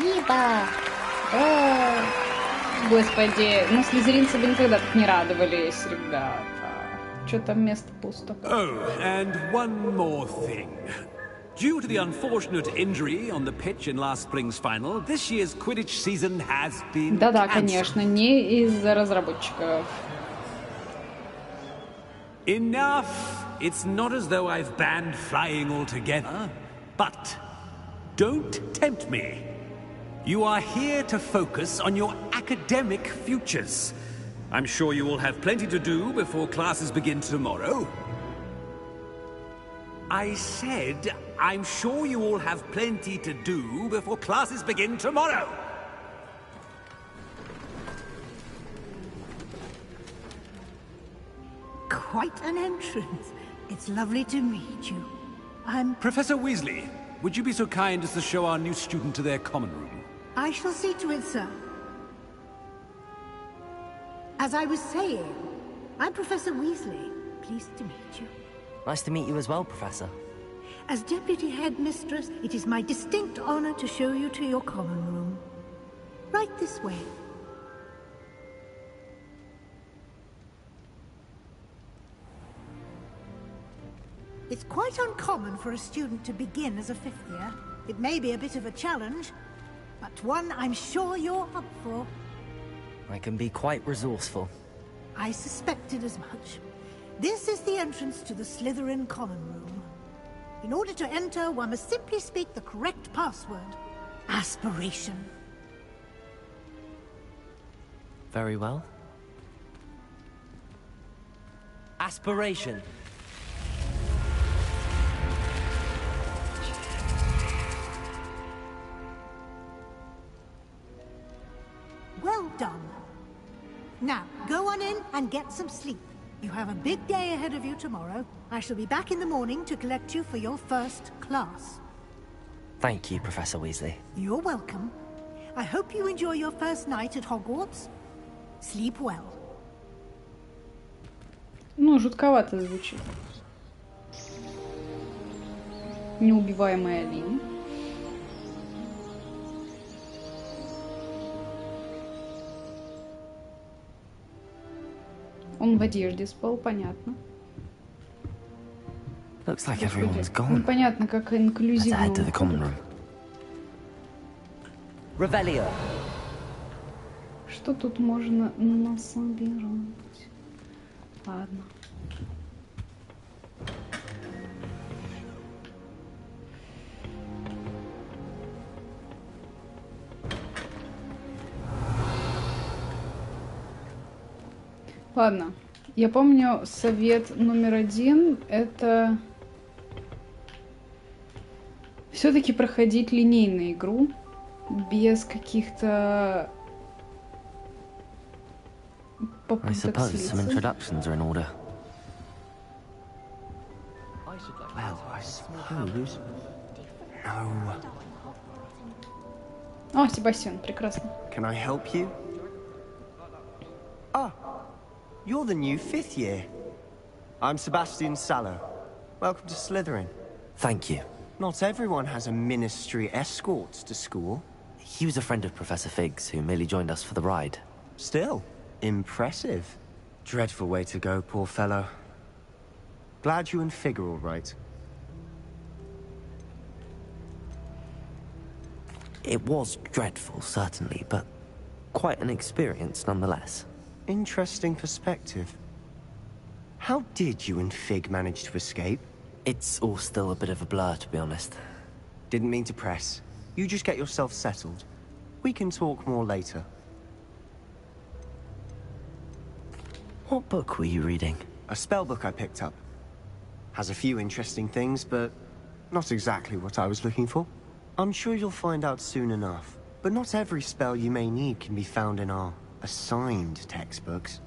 Спасибо. Господи, ну слизеринцы бы никогда так не радовались, ребята. Что там место пусто? Oh, and one more thing. Due to the unfortunate injury on the pitch in last spring's final, this year's Quidditch season has been Да-да, cancelled. конечно, не из-за разработчиков. Enough! It's not as though I've banned flying altogether, but don't tempt me. You are here to focus on your academic futures. I'm sure you will have plenty to do before classes begin tomorrow. I said, I'm sure you all have plenty to do before classes begin tomorrow. Quite an entrance. It's lovely to meet you. I'm... Professor Weasley, would you be so kind as to show our new student to their common room? I shall see to it, sir. As I was saying, I'm Professor Weasley. Pleased to meet you. Nice to meet you as well, Professor. As Deputy Headmistress, it is my distinct honor to show you to your common room. Right this way. It's quite uncommon for a student to begin as a fifth year. It may be a bit of a challenge, but one I'm sure you're up for. I can be quite resourceful. I suspected as much. This is the entrance to the Slytherin common room. In order to enter, one must simply speak the correct password. Aspiration. Very well. Aspiration. Well done. Now, go on in and get some sleep. You have a big day ahead of you tomorrow. I shall be back in the morning to collect you for your first class. Thank you, Professor Weasley. You're welcome. I hope you enjoy your first night at Hogwarts. Sleep well. Ну, жутковато звучит. Неубиваемая Лин. Он в одежде спал, понятно. Looks like everyone's gone. Непонятно, как инклюзивно. Let's head to the common room. Revelio. Что тут можно насобирать? Ладно. Ладно. Я помню, совет номер 1 — это все-таки проходить линейную игру без каких-то I suppose some introductions are in order. Well, I suppose... No. О, Себастьян, прекрасно. Can I help you? Ah, you're the new fifth year. I'm Sebastian Sallow. Welcome to Slytherin. Thank you. Not everyone has a ministry escort to school. He was a friend of Professor Fig's who merely joined us for the ride. Still, impressive. Dreadful way to go, poor fellow. Glad you and Fig are all right. It was dreadful, certainly, but quite an experience nonetheless. Interesting perspective. How did you and Fig manage to escape? It's all still a bit of a blur, to be honest. Didn't mean to press. You just get yourself settled. We can talk more later. What book were you reading? A spell book I picked up. Has a few interesting things, but not exactly what I was looking for. I'm sure you'll find out soon enough. But not every spell you may need can be found in our assigned textbooks.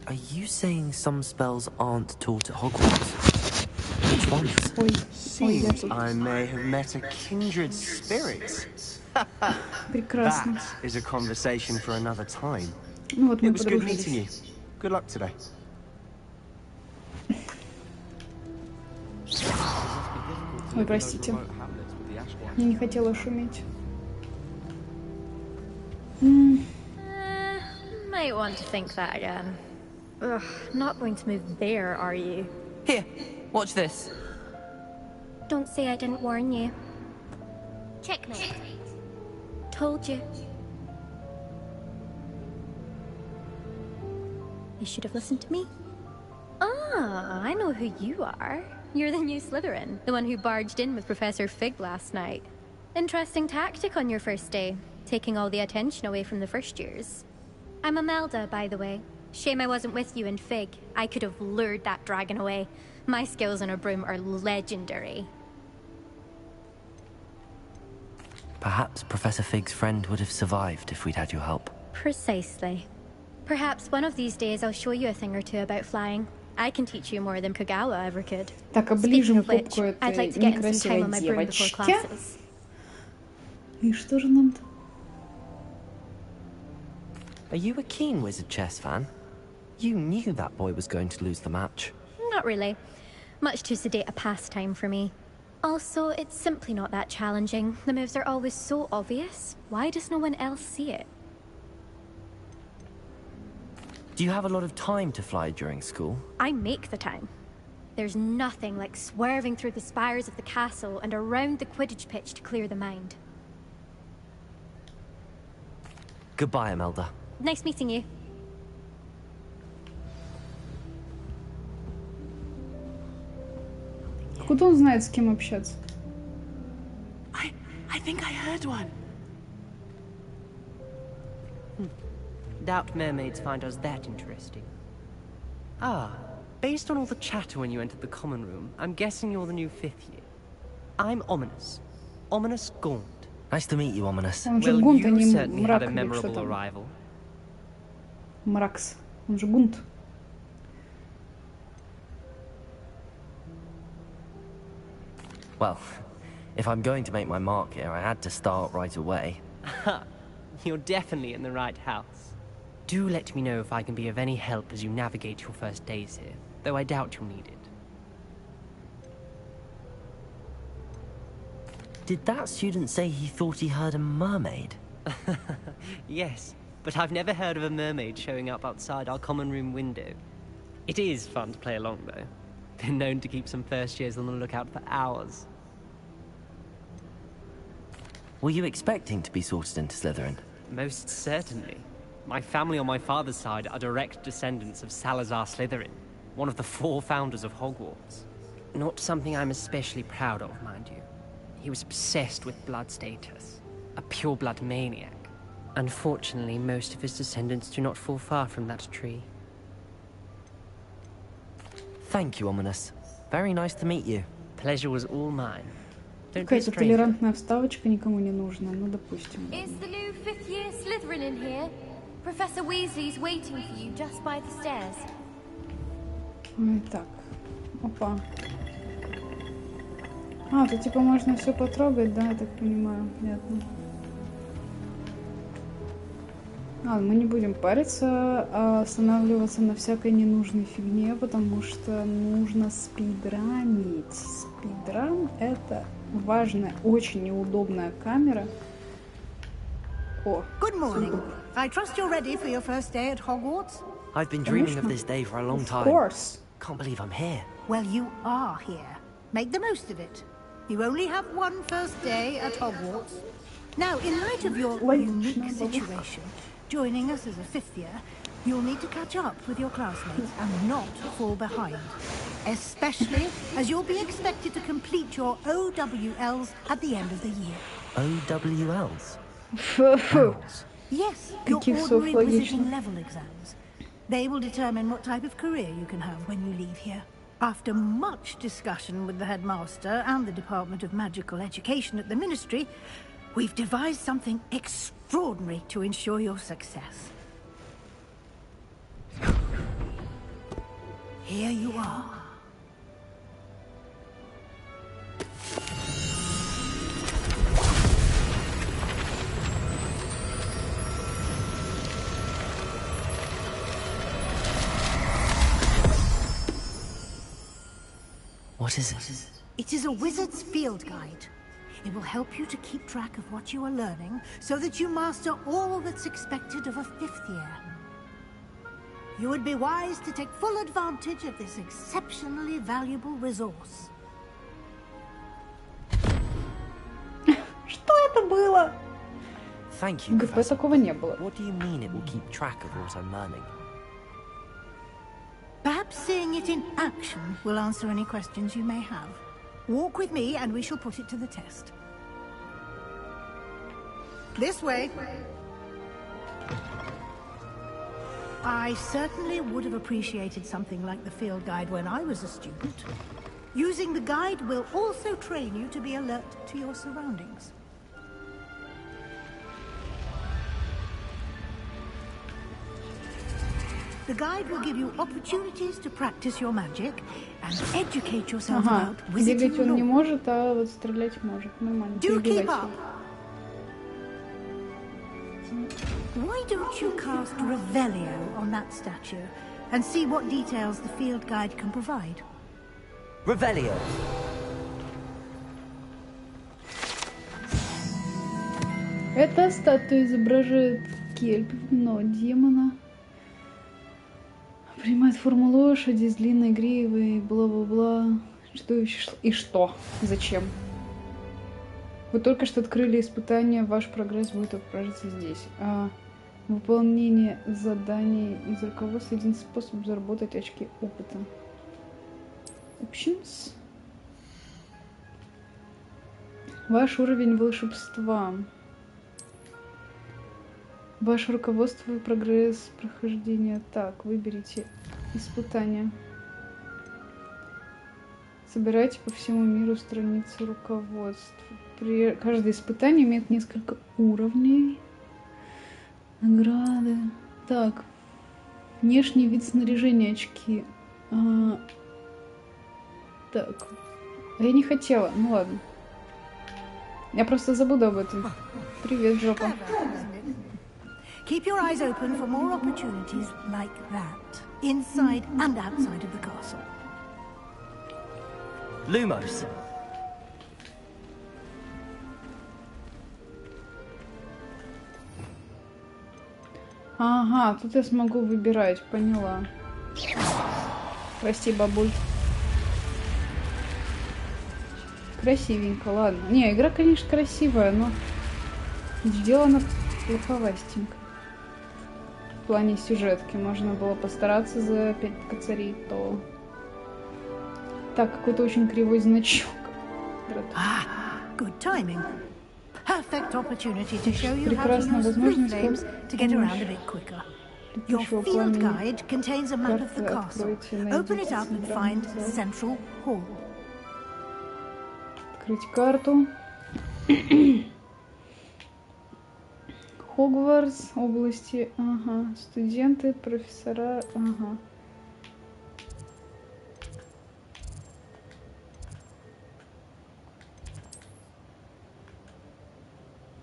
Are you saying some spells aren't taught at Hogwarts? Which ones? Ой, Seems I may have met a kindred spirit. прекрасно. That is a conversation for another time. Ну вот мы It was good meeting you. подружились. Good luck today. Ой, простите. Я не хотела шуметь. Might want to think that again. Ugh, not going to move there, are you? Here, watch this. Don't say I didn't warn you. Checkmate. Told you. You should have listened to me. Ah, I know who you are. You're the new Slytherin, the one who barged in with Professor Fig last night. Interesting tactic on your first day, taking all the attention away from the first years. I'm Imelda, by the way. Shame I wasn't with you in Fig. I could have lured that dragon away. My skills on a broom are legendary. Perhaps Professor Fig's friend would have survived if we'd had your help. Precisely. Perhaps one of these days I'll show you a thing or two about flying. I can teach you more than Kagawa ever could. Так, оближем попку этой некрасивой девочки. И что же нам-то? Are you a keen Wizard chess fan? You knew that boy was going to lose the match. Not really. Much too sedate a pastime for me. Also, it's simply not that challenging. The moves are always so obvious. Why does no one else see it? Do you have a lot of time to fly during school? I make the time. There's nothing like swerving through the spires of the castle and around the Quidditch pitch to clear the mind. Goodbye, Imelda. Nice meeting you. Откуда он знает, с кем общаться? I think I heard one. Doubt mermaids find us that interesting. Ah, based on all the chatter when you entered the common room, I'm guessing you're the new 5th year. I'm Ominous. Ominous Gaunt. Nice to meet you, Ominous. Он же Well, Гунт, а you не certainly had Мрак, a или что memorable там? arrival. Мракс. Он же Гунт. Well, if I'm going to make my mark here, I had to start right away. You're definitely in the right house. Do let me know if I can be of any help as you navigate your first days here, though I doubt you'll need it. Did that student say he thought he heard a mermaid? Yes, but I've never heard of a mermaid showing up outside our common room window. It is fun to play along, though. Been known to keep some first years on the lookout for hours. Were you expecting to be sorted into Slytherin? Most certainly. My family on my father's side are direct descendants of Salazar Slytherin, one of the 4 founders of Hogwarts. Not something I'm especially proud of, mind you. He was obsessed with blood status, a pure-blood maniac. Unfortunately, most of his descendants do not fall far from that tree. Thank you, Ominous. Very nice to meet you. Pleasure was all mine. Don't be a Какая-то stranger. толерантная вставочка никому не нужна. Ну, допустим. Is the new 5th year Slytherin in here? Professor Weasley's waiting for you just by the stairs. Ой, так. Опа. А, тут типа можно все потрогать, да, я так понимаю. Понятно. Ладно, мы не будем париться, а останавливаться на всякой ненужной фигне, потому что нужно спидранить. Спидран — это важная, очень неудобная камера. О, Good morning. I trust you're ready for your first day at Hogwarts? I've been dreaming of this day for a long of time. course. Can't believe I'm here. Well, you are here. Make the most of it. You only have one first day at Hogwarts. Now, in light of your unique situation, joining us as a 5th year, you'll need to catch up with your classmates and not fall behind. Especially as you'll be expected to complete your OWLs at the end of the year. OWLs? Фу-фу. Yes, your Каких ordinary слов position логично. level exams. They will determine what type of career you can have when you leave here. After much discussion with the headmaster and the Department of Magical Education at the Ministry, we've devised something extraordinary to ensure your success. Here you are. What is it? It is a wizard's field guide. It will help you to keep track of what you are learning, so that you master all that's expected of a 5th year. You would be wise to take full advantage of this exceptionally valuable resource. Что это было? Thank you, ГП Professor. такого не было. What do you mean it will keep track of what I'm learning? Perhaps seeing it in action will answer any questions you may have. Walk with me and we shall put it to the test. This way. I certainly would have appreciated something like the field guide when I was a student. Using the guide will also train you to be alert to your surroundings. The guide will give you opportunities to practice your magic and educate yourself Ага, about wizarding бегать он не lore. может, а вот стрелять может. Нормально. Do keep Перебивать. up. Why don't you cast Revelio on that statue and see what details the field guide can provide? Revelio! Эта статуя изображает кельпного демона. Принимает форму лошади с длинной гривой, бла-бла-бла. Чудовище. И что? Зачем? Вы только что открыли испытание, ваш прогресс будет отображаться здесь. Выполнение заданий из руководства — один способ заработать очки опыта. Options. Ваш уровень волшебства. Ваше руководство и прогресс прохождения. Так, выберите испытания. Собирайте по всему миру страницы руководств. Каждое испытание имеет несколько уровней. Награды. Так. Внешний вид снаряжения, очки. Так. Я не хотела. Ну ладно. Я просто забуду об этом. Привет, жопа. Keep your eyes open for more opportunities like that, inside and outside of the castle. Lumos! Ага, тут я смогу выбирать, поняла. Прости, бабуль. Красивенько, ладно. Не, игра, конечно, красивая, но сделана плоховастенько. В плане сюжетки можно было постараться за 5 косарей, то... Так, какой-то очень кривой значок. Good timing. Perfect opportunity to show you how to Прекрасная use blue возможность flames to get around a bit quicker. Your field guide contains a map of the castle. Open it up and find Central Hall. Открыть карту. Хогвартс, области, ага, студенты, профессора, ага.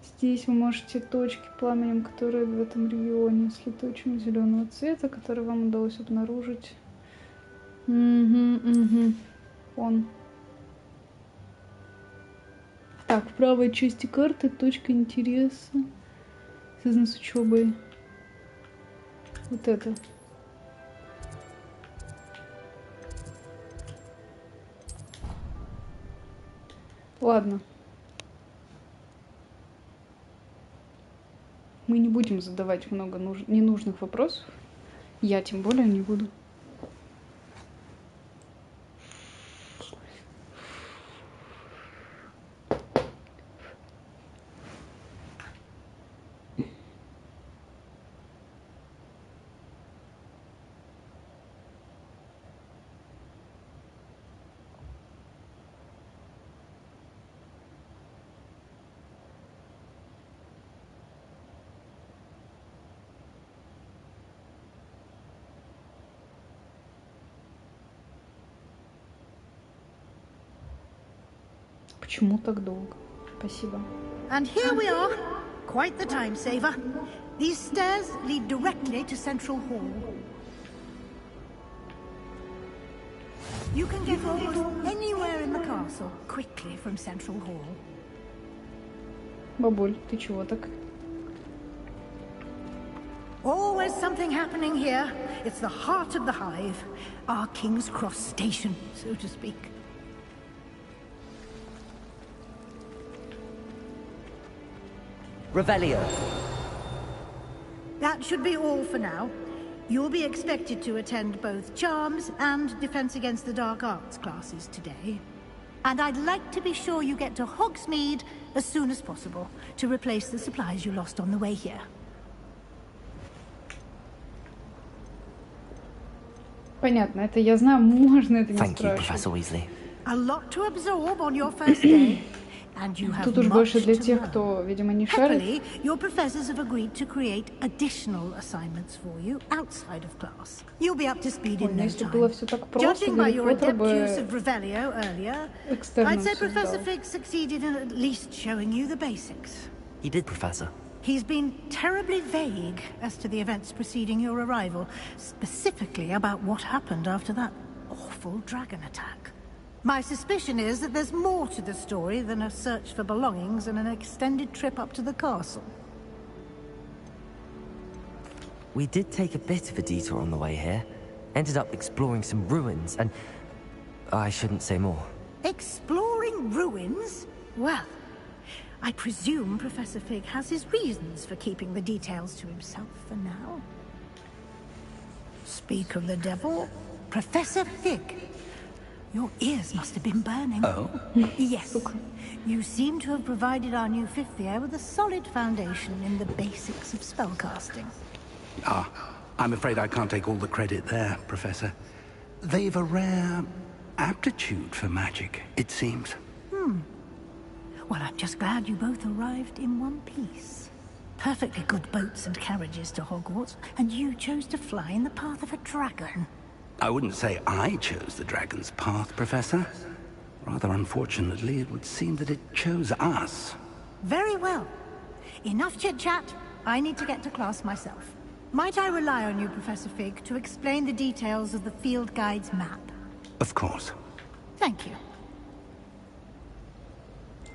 Здесь вы можете точки пламенем, которые в этом регионе, с летучим зеленого цвета, который вам удалось обнаружить. Он. Так, в правой части карты точка интереса. Связано с учебой. Вот это. Ладно. Мы не будем задавать много ненужных вопросов. Я тем более не буду. Почему так долго? Спасибо. And here we are. Quite the time saver. These stairs lead directly to Central Hall. You can get almost anywhere in the castle quickly from Central Hall. Бабуль, ты чего так? Always something happening here. It's the heart of the hive. Our King's Cross station, so to speak. Revelio. That should be all for now. You'll be expected to attend both Charms and Defense Against the Dark Arts classes today. And I'd like to be sure you get to Hogsmeade as soon as possible to replace the supplies you lost on the way here. Понятно, это я знаю, можно это не Thank you, спрашивать. Professor Weasley. A lot to absorb on your first day, and you have Тут уж much больше для to тех, learn. кто, видимо, не шарит. Happily, your professors have agreed to create additional assignments for you outside of class. You'll be up to speed Ой, in ну no если time. было все так просто, Judging by Гарри your Поттер adept use of бы Revelio earlier, экстерном I'd say все Professor сдал. Fig succeeded in at least showing you the basics. He did, Professor. He's been terribly vague as to the events preceding your arrival, specifically about what happened after that awful dragon attack. My suspicion is that there's more to the story than a search for belongings and an extended trip up to the castle. We did take a bit of a detour on the way here. Ended up exploring some ruins, and I shouldn't say more. Exploring ruins? Well, I presume Professor Fig has his reasons for keeping the details to himself for now. Speak of the devil, Professor Fig. Your ears must have been burning. Oh? Yes. You seem to have provided our new fifth year with a solid foundation in the basics of spellcasting. Ah, I'm afraid I can't take all the credit there, Professor. They've a rare aptitude for magic, it seems. Well, I'm just glad you both arrived in one piece. Perfectly good boats and carriages to Hogwarts, and you chose to fly in the path of a dragon. I wouldn't say I chose the dragon's path, Professor. Rather unfortunately, it would seem that it chose us. Very well. Enough chit-chat. I need to get to class myself. Might I rely on you, Professor Fig, to explain the details of the field guide's map? Of course. Thank you.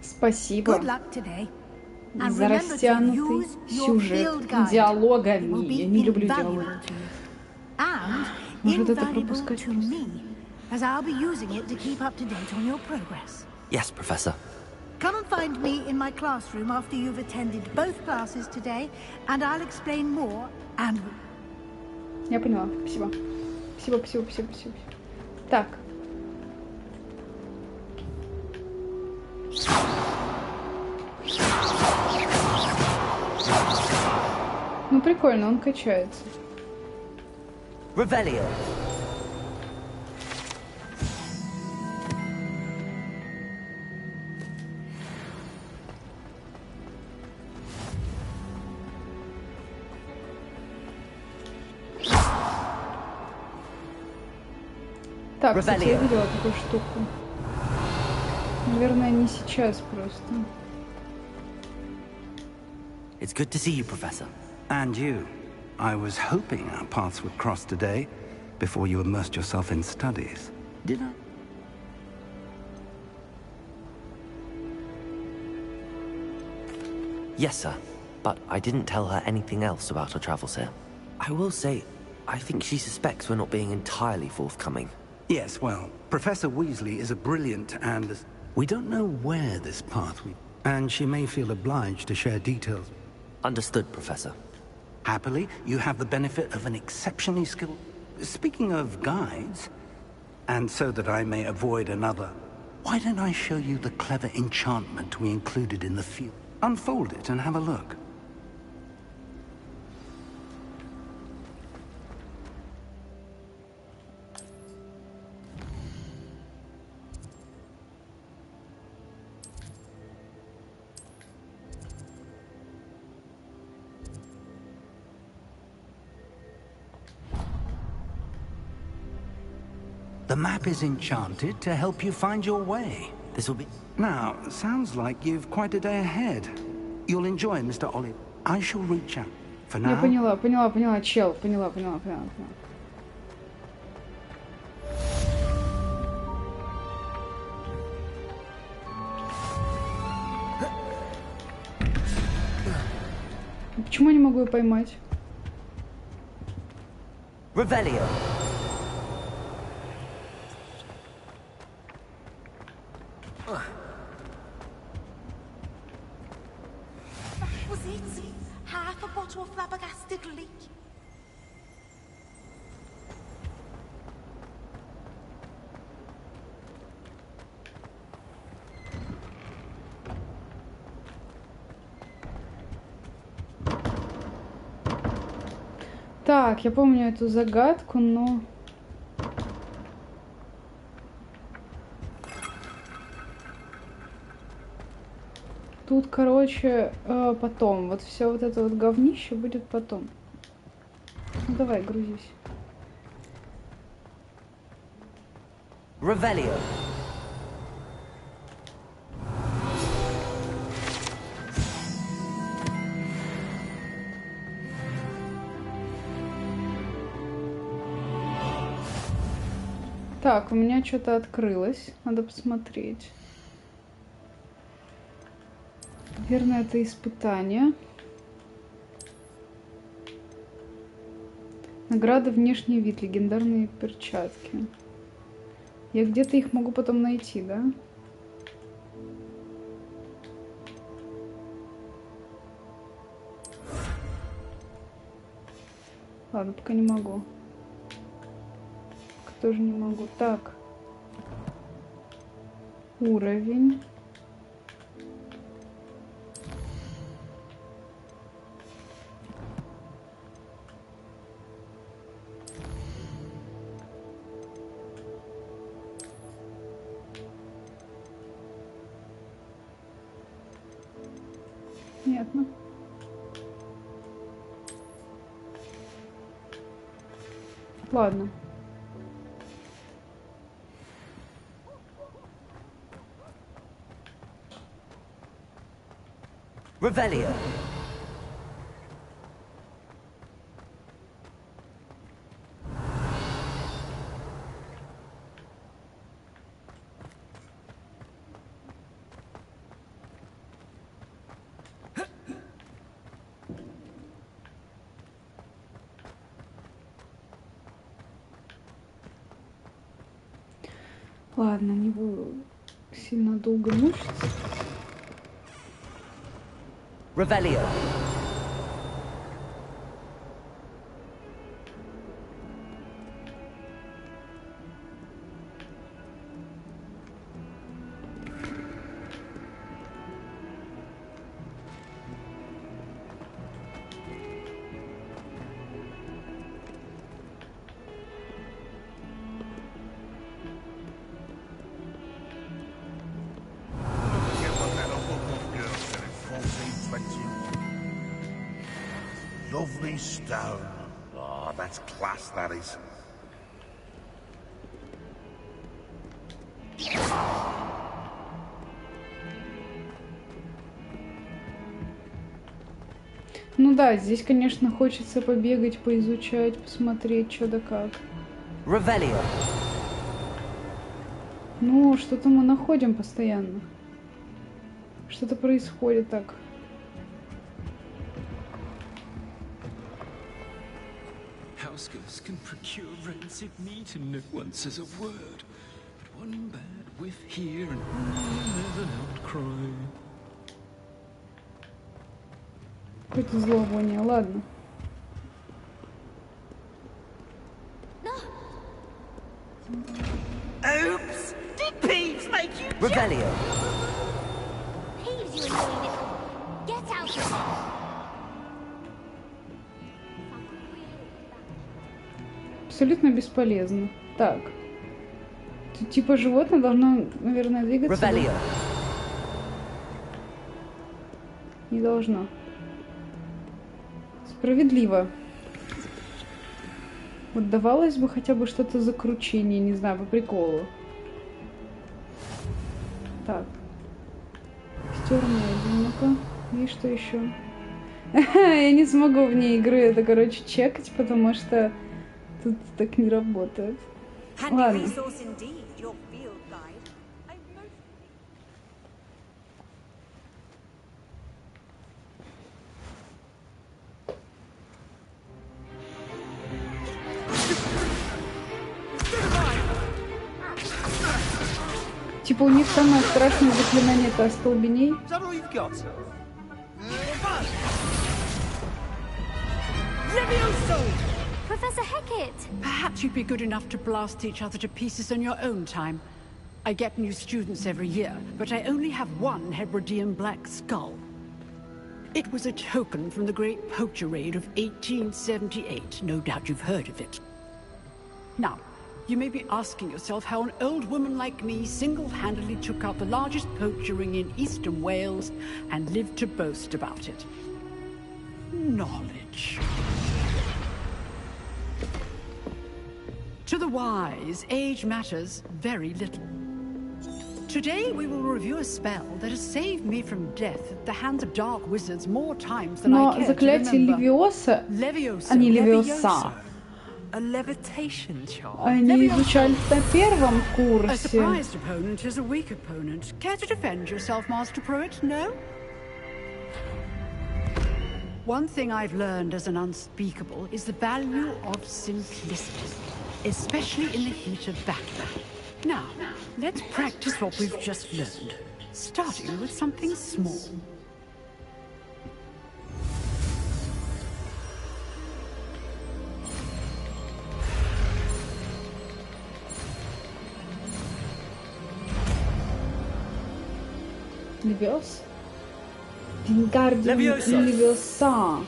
Спасибо Good luck today. And за remember to растянутый use your сюжет field guide. It will диалогами. be Я не люблю invaluable диалоги. to you. And Может, это invaluable пропускать to просто? me, as I'll be using it to keep up to date on your progress. Yes, Professor. Come and find me in my classroom after you've attended both classes today, and I'll explain more and... Я поняла. Спасибо. Спасибо. Так. Ну, прикольно, он качается. Revelio. Так, кстати, я Revelio. видела такую штуку. Наверное, не сейчас просто. It's good to see you, Professor. And you. I was hoping our paths would cross today, before you immersed yourself in studies. Did I? Yes, sir. But I didn't tell her anything else about our travels here. I will say, I think she suspects we're not being entirely forthcoming. Yes, well, Professor Weasley is a brilliant and... We don't know where this path we... And she may feel obliged to share details. Understood, Professor. Happily, you have the benefit of an exceptionally skilled... Speaking of guides, and so that I may avoid another, why don't I show you the clever enchantment we included in the field? Unfold it and have a look. The map is enchanted to help you find your way. This will be... Now, sounds like you've quite a day ahead. You'll enjoy Mr. Olive. I shall reach out. For Я now... поняла, чел. Поняла. Почему я не могу ее поймать? Revelio. That was it. Half a bottle of flabbergasted leek. Так, я помню эту загадку, но... Тут, короче, потом. Вот все вот это вот говнище будет потом. Ну, давай, грузись. Revelio. Так, у меня что-то открылось. Надо посмотреть. Наверное, это испытание. Награда внешний вид. Легендарные перчатки. Я где-то их могу потом найти, да? Ладно, пока не могу. Пока тоже не могу. Так. Уровень. Понятно. Ладно. Revelio. Ладно, не буду сильно долго мучиться. Revelio. Lovely stone. Oh, that's class, that is. Ну да, здесь, конечно, хочется побегать, поизучать, посмотреть, что да как. Revelio. Ну, что-то мы находим постоянно. Что-то происходит так. Houseguests can procure rancid meat and no one says a word. But one bad whiff here and there's an outcry. Какое-то зловоние, ладно. Oops! Did Peeves make you Revelio. Peeves, you annoying little... Get out of here! Абсолютно бесполезно. Так. Тут типа животное должно, наверное, двигаться. Revelio. Не должно. Справедливо. Вот давалось бы хотя бы что-то за кручение, не знаю, по приколу. Так. Стёрная одиноко. И что еще? Я не смогу вне игры это, короче, чекать, потому что тут так не работает. Ладно. Типа у них самое страшное заклинание это остолбеней. Professor Hecat! Perhaps you'd be good enough to blast each other to pieces on your own time. I get new students every year, but I only have one Hebridean black skull. It was a token from the Great Poacher Raid of 1878. No doubt you've heard of it. Now, you may be asking yourself how an old woman like me single-handedly took out the largest poacher ring in eastern Wales and lived to boast about it. Knowledge. To the wise, age matters very little. Today we will review a spell that has saved me from death at the hands of dark wizards more times than I care to remember. Левиоса, а не Левиоса. A levitation charm. Они изучали на первом A курсе. surprised opponent is a weak opponent. Care to defend yourself, Master Pruitt? No? One thing I've learned as an unspeakable is the value of simplicity, especially in the heat of battle. Now, let's practice what we've just learned, starting with something small. Левиос? Вингардиум Левиоса.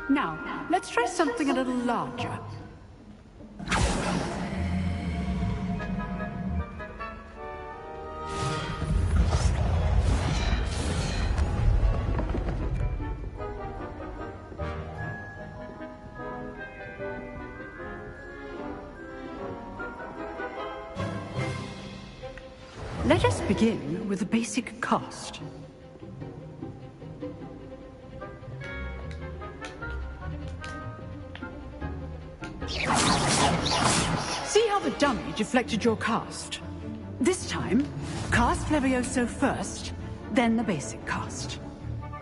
Now, let's try something a little larger. Let us begin with a basic cast. See how the dummy deflected your cast? This time, cast Levioso first, then the basic cast.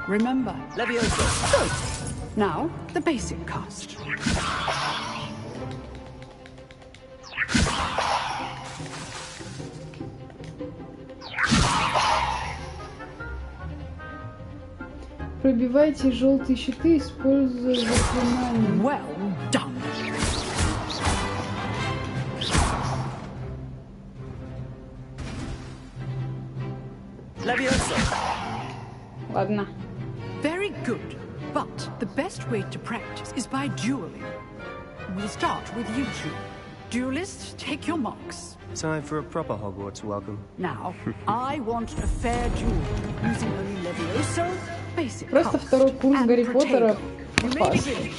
Remember, Levioso. Good. Now, the basic cast. Пробивайте желтые щиты, используя заклинания. Well done. Levioso. Ладно. Very good. But the best way to practice is by dueling. We'll start with you two. Duelists, take your marks. Time for a proper Hogwarts welcome. Now, I want a fair duel, using only Levioso, basic Просто cast, второй курс and Гарри Поттера. Protego. You may begin.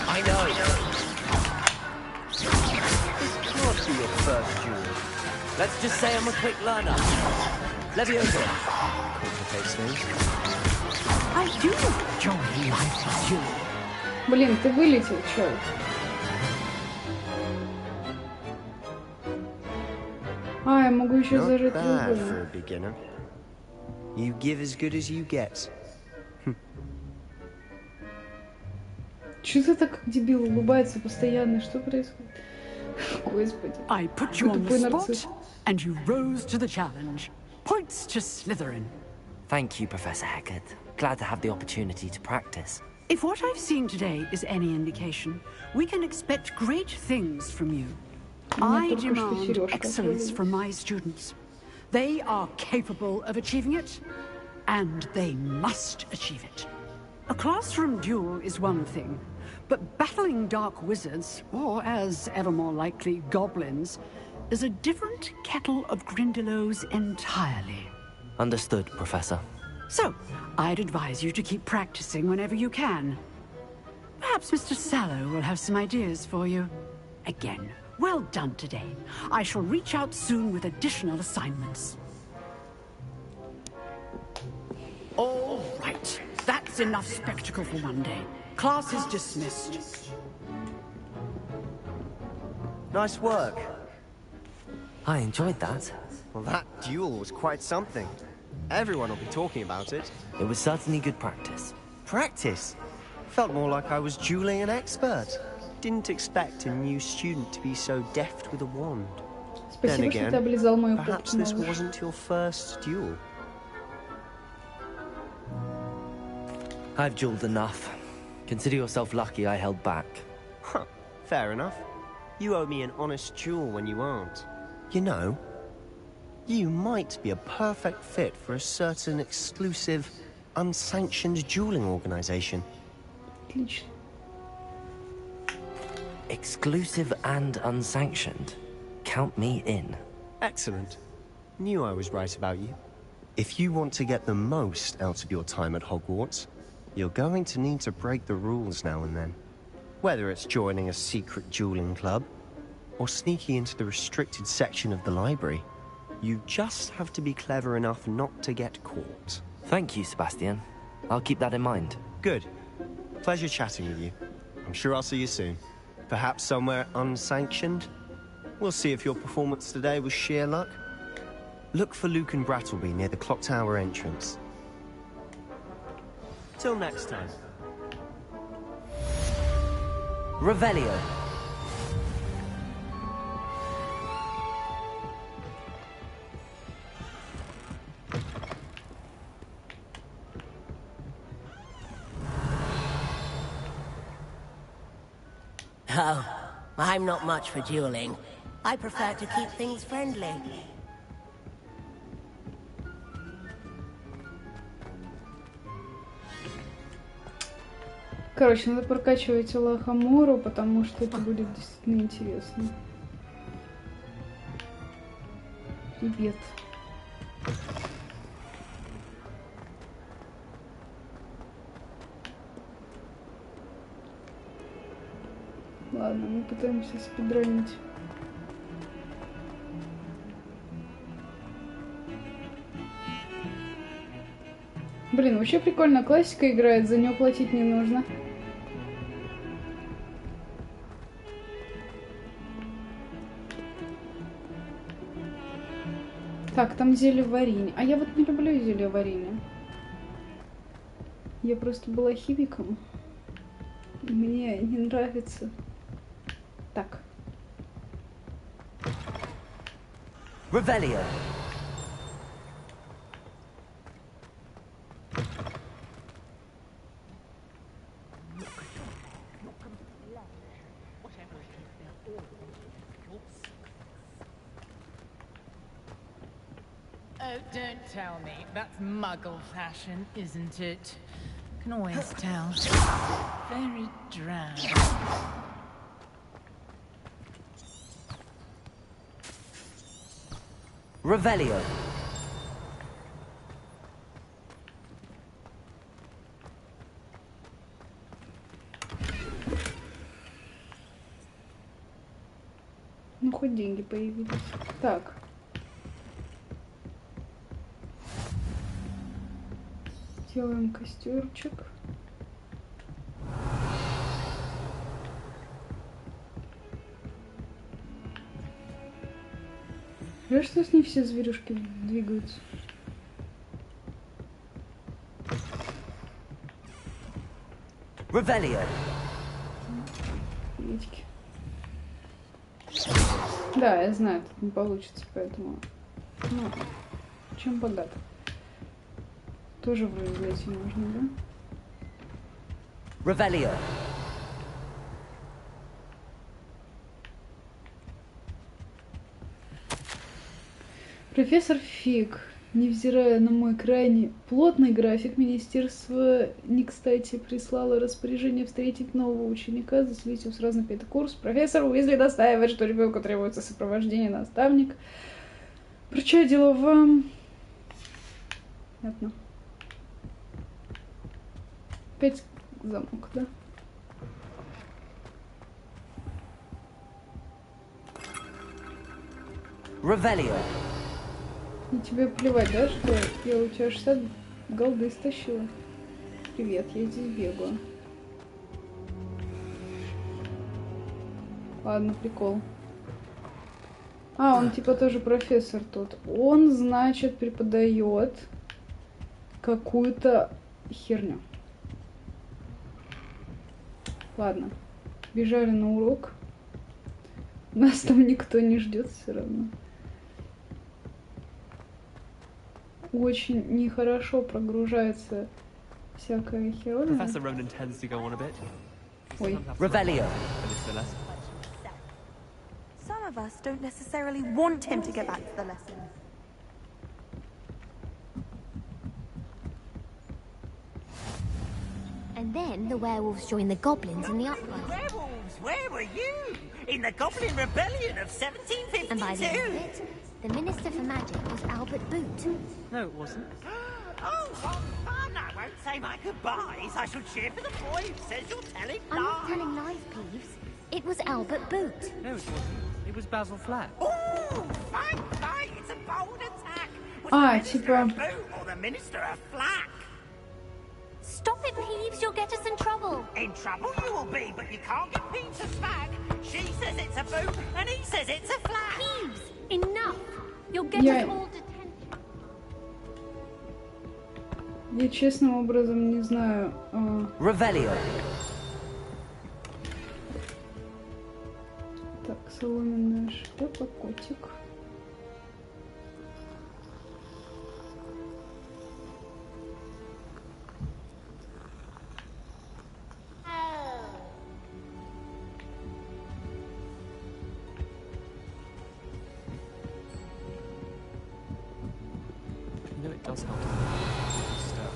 I know. This can't be your first duel. Let's just say I'm a quick learner. Levioso. Complicates things. I do enjoy life with you. Блин, ты вылетел, чё? А, я могу еще зажать Not bad for другую. a beginner. You give as good as you get. Чё ты так как дебил улыбается постоянно? Что происходит? Господи. I put you on the Тупой spot, нарцисс. and you rose to the challenge. Points to Slytherin. Thank you, Professor Hecat. Glad to have the opportunity to practice. If what I've seen today is any indication, we can expect great things from you. I только что demand серёжка excellence отвалилась. from my students. They are capable of achieving it, and they must achieve it. A classroom duel is one thing, but battling dark wizards, or as ever more likely, goblins, is a different kettle of Grindylows entirely. Understood, Professor. So, I'd advise you to keep practicing whenever you can. Perhaps Mr. Sallow will have some ideas for you. Again, well done today. I shall reach out soon with additional assignments. All right, that's enough spectacle for one day. Class is dismissed. Nice work. I enjoyed that. Well, that duel was quite something. Everyone will be talking about it. It was certainly good practice. Practice? Felt more like I was dueling an expert. Didn't expect a new student to be so deft with a wand. Then again, perhaps this wasn't your first duel. I've dueled enough. Consider yourself lucky I held back. Huh, fair enough. You owe me an honest duel when you aren't. You know, you might be a perfect fit for a certain exclusive, unsanctioned dueling organization. Отлично. Exclusive and unsanctioned. Count me in. Excellent. Knew I was right about you. If you want to get the most out of your time at Hogwarts, you're going to need to break the rules now and then. Whether it's joining a secret dueling club, or sneaking into the restricted section of the library, you just have to be clever enough not to get caught. Thank you, Sebastian. I'll keep that in mind. Good. Pleasure chatting with you. I'm sure I'll see you soon. Perhaps somewhere unsanctioned? We'll see if your performance today was sheer luck. Look for Luke and Brattleby near the clock tower entrance. Till next time. Revelio. Oh, I'm not much for dueling. I prefer to keep things friendly. Короче, надо прокачивать Лохомору, потому что это будет действительно интересно. Привет. Ладно, мы пытаемся спидранить. Блин, вообще прикольно, классика играет, за нее платить не нужно. Так, там зелье варенье. А я вот не люблю зелье варенье. Я просто была химиком. Мне не нравится. Так. Revelio. Oh, don't tell me. That's Muggle fashion, isn't it? Can always tell. Very drab. Revelio. Ну, хоть деньги появились. Так. Делаем костерчик. Жаль, что с ней все зверюшки двигаются. Revelio. Яички. Да, я знаю, тут не получится, поэтому... Ну, чем богат. Тоже вроде зайти можно, да? Revelio. Профессор Фиг, невзирая на мой крайне плотный график, министерство не кстати прислало распоряжение встретить нового ученика, заселить его сразу на 5-й курс. Профессор Уизли настаивает, что ребенку требуется сопровождение наставника. Поручаю дело вам. Понятно. Опять замок, да? Revelio. И тебе плевать, да, что я у тебя 60 голды стащила? Привет, я здесь бегаю. Ладно, прикол. А, он типа тоже профессор тут. Он, значит, преподает какую-то херню. Ладно. Бежали на урок. Нас там никто не ждет все равно. Очень нехорошо прогружается всякая херовина. Ой. Revelio. Some of us don't necessarily want him to get back to the lesson. And then the werewolves joined the goblins in the uprising. Werewolves, where were you? In the Goblin Rebellion of 1752? And by the end of it, the Minister for Magic was Albert Boot. No, it wasn't. Oh, what fun! I won't say my goodbyes. I shall cheer for the boy who says you're telling lies. I'm not telling lies, Peeves. It was Albert Boot. No, it wasn't. It was Basil Flack. Oh, fight, fight! It's a bold attack. Was А, the Minister типа... a Boot or the Minister a Flack? Stop it, Peeves. You'll get us in trouble. In trouble you will be, but you can't get Peeves to smack. She says it's a boot, and he says it's a flag. Peeves, enough. You'll get us all detention. Я честным образом не знаю. Revelio. Так, соломенная шляпа, котик. You know it does help. Step.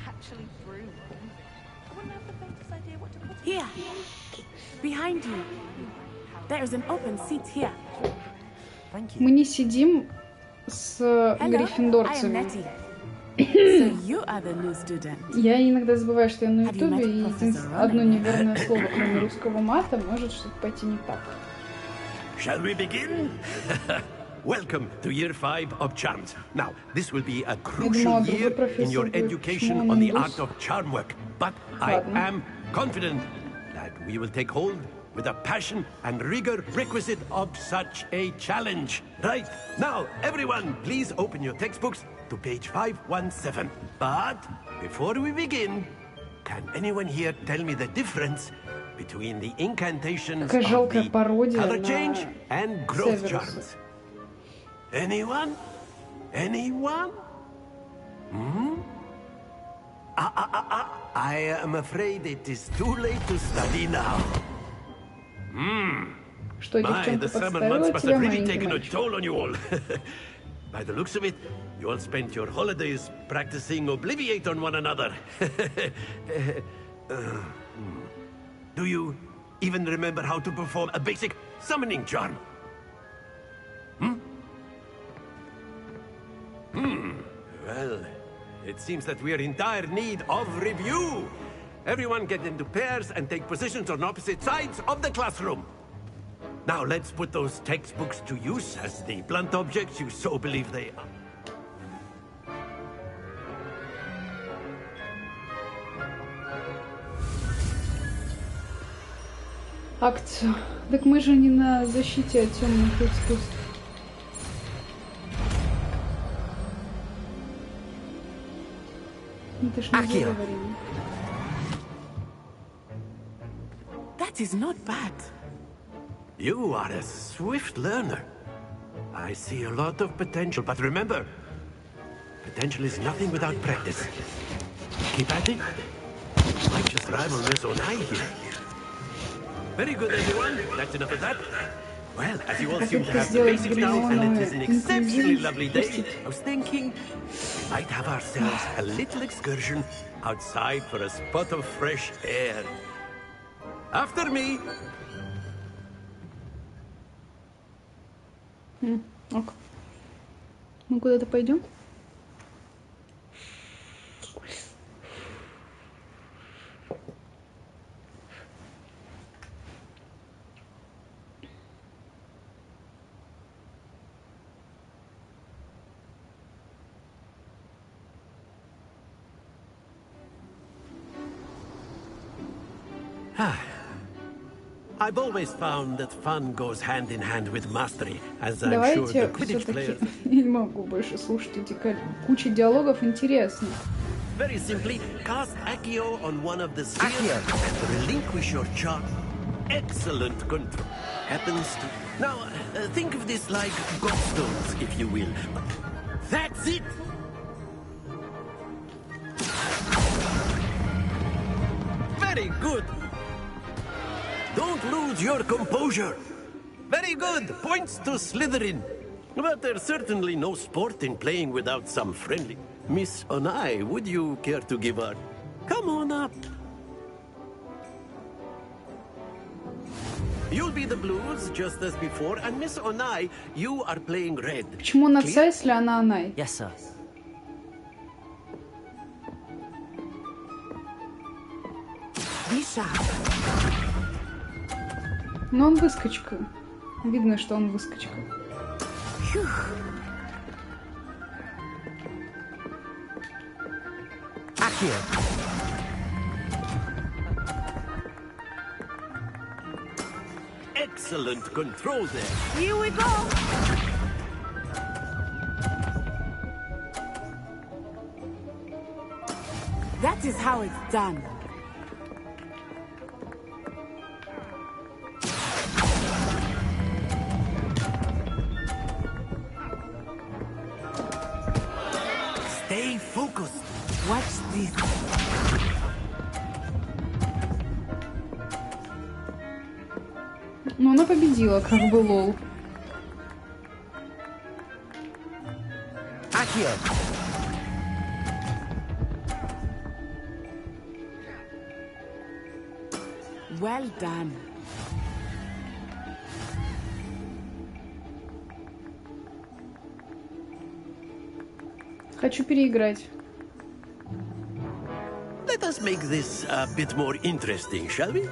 Actually brew one. I wouldn't have the faintest idea what to put in. Here, behind you. There is an open seat here. Мы не сидим с гриффиндорцами. So you are the new student. Я иногда забываю, что я на ютубе, и одно неверное слово, кроме русского мата, может что-то пойти не так. Shall we begin? Welcome to Year 5 of Charms. Now, this will be a crucial year in your education on the art of charm work. But I am confident that we will take hold with the passion and rigor requisite of such a challenge. Right, now, everyone, please open your textbooks to page 517. But before we begin, can anyone here tell me the difference between the incantations of the color change and growth charms? Anyone? Anyone? Hmm? I am afraid it is too late to study now. Что, My, девчонка the summer подставила months must тебя, have really маленький taken a мальчик? toll on you all. By the looks of it, you all spent your holidays practicing Obliviate on one another. Do you even remember how to perform a basic summoning charm? Well, it seems that we are in dire need of review. Everyone get into pairs and take positions on opposite sides of the classroom. Now let's put those textbooks to use as the blunt objects you so believe they are. Акцию. Так мы же не на защите от темных искусств. Это ж не заговорено. That is not bad. You are a swift learner. I see a lot of potential, but remember, potential is nothing without practice. Keep at it. You might just rival Miss Onai here. Very good, everyone. That's enough of that. Well, as you all seem to have the basics now, and it is an exceptionally lovely day, I was thinking we might have ourselves a little excursion outside for a spot of fresh air. After me. Ок. Мы куда-то пойдем? I've always found that fun goes hand in hand with mastery, as I'm sure the Quidditch players... Не могу больше слушать эти куча диалогов интересных. Very simply, cast Accio on one of the spheres and relinquish your charge. Excellent control. Happens to... Now, think of this like gobstones, if you will. That's it! Very good! Don't lose your composure! Very good! Points to Slytherin! But there's certainly no sport in playing without some friendly. Miss Onai, would you care to give a... Come on up! You'll be the blues, just as before, and Miss Onai, you are playing red. Почему он отца, если она Онай? Yes, sir. Но он выскочка. Видно, что он выскочка. Excellent control there. Here we go. That is how it's done. Stay focused. Watch this. Но она победила, как бы лол. Well done. Хочу переиграть. Let us make this a bit more interesting, shall we?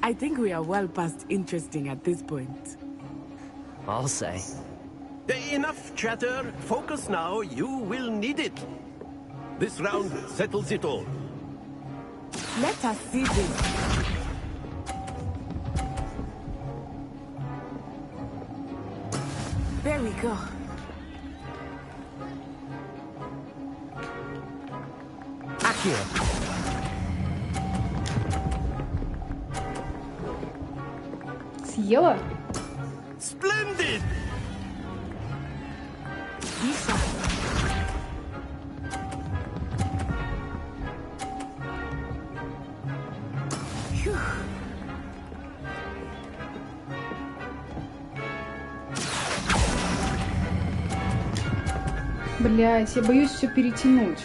I think we are well past interesting at this point. I'll say. Enough chatter. Focus now. You will need it. This round settles it all. Let us see this. There we go. Accio. Съела? Splendid! Блять, я боюсь все перетянуть.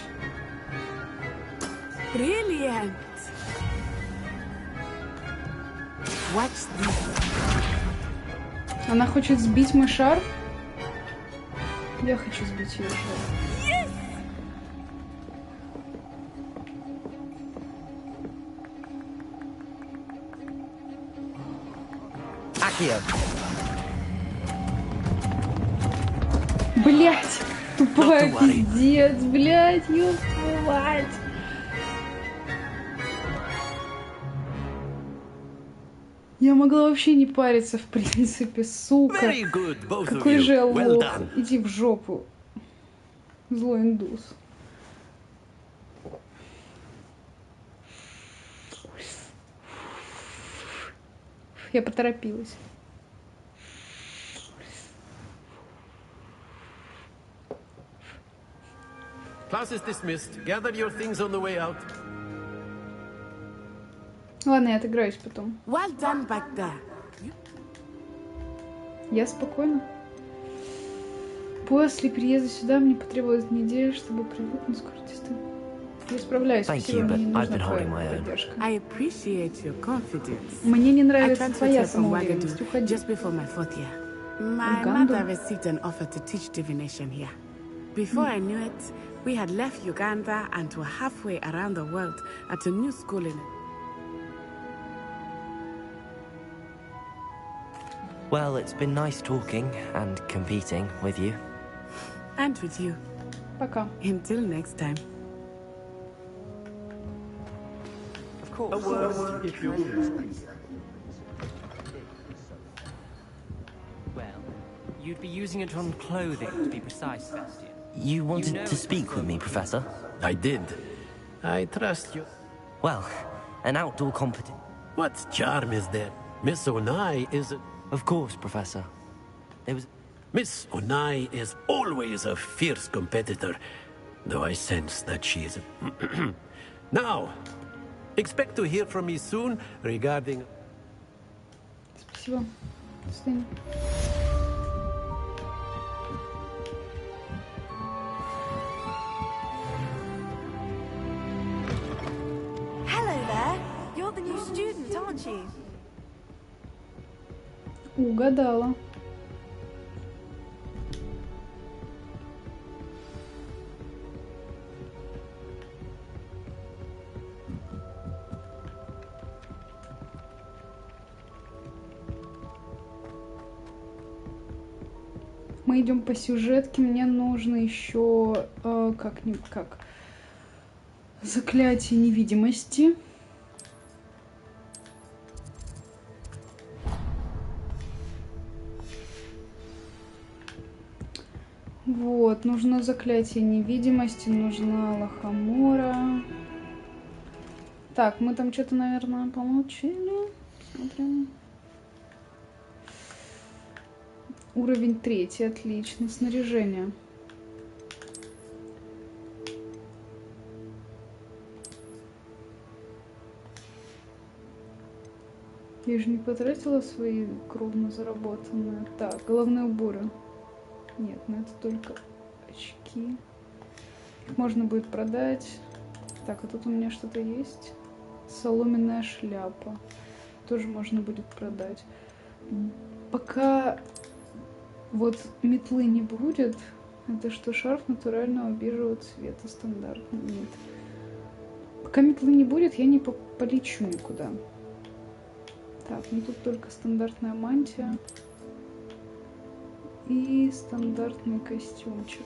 Brilliant. Watch this. Она хочет сбить мой шар? Я хочу сбить ее шар. Yes! Accio. Блять! Тупая пиздец, блять, ёб твою мать! Я могла вообще не париться, в принципе, сука. Какой же я лох. Иди в жопу. Злой индус. Я поторопилась. Class is dismissed. Gather your things on the way out. Ладно, я отыграюсь потом. Well done back there. Я спокойна. После переезда сюда мне потребовалась неделя, чтобы привыкнуть к скорости. Я справляюсь, спасибо, мне не нужна твоя поддержка. Мне не нравится твоя самоуверенность. Уходи. My mother received an offer to teach divination here. Before I knew it, we had left Uganda and were halfway around the world at a new school in Well, it's been nice talking and competing with you. And with you. Пока. Until next time. Of course. A word, if you please. Well, you'd be using it on clothing, to be precise, Sebastian. You wanted to speak with me, Professor? I did. I trust you. Well, an outdoor competition. What charm is there? Miss Onai is... Of course, Professor. There was... Miss Onai is always a fierce competitor, though I sense that she is... Now, expect to hear from me soon regarding... Спасибо. До свидания. Hello there. You're the new student, aren't you? Угадала. Мы идем по сюжетке. Мне нужно еще как заклятие невидимости. Вот, нужно заклятие невидимости, нужна лохомора. Так, мы там что-то, наверное, помолчали. Смотрим. Уровень 3, отлично. Снаряжение. Я же не потратила свои кровно заработанные. Так, головные уборы. Нет, ну это только очки. Их можно будет продать. Так, а тут у меня что-то есть. Соломенная шляпа. Тоже можно будет продать. Пока вот метлы не будет, это что, шарф натурального бежевого цвета, стандартный? Нет. Пока метлы не будет, я не полечу никуда. Так, ну тут только стандартная мантия. И стандартный костюмчик.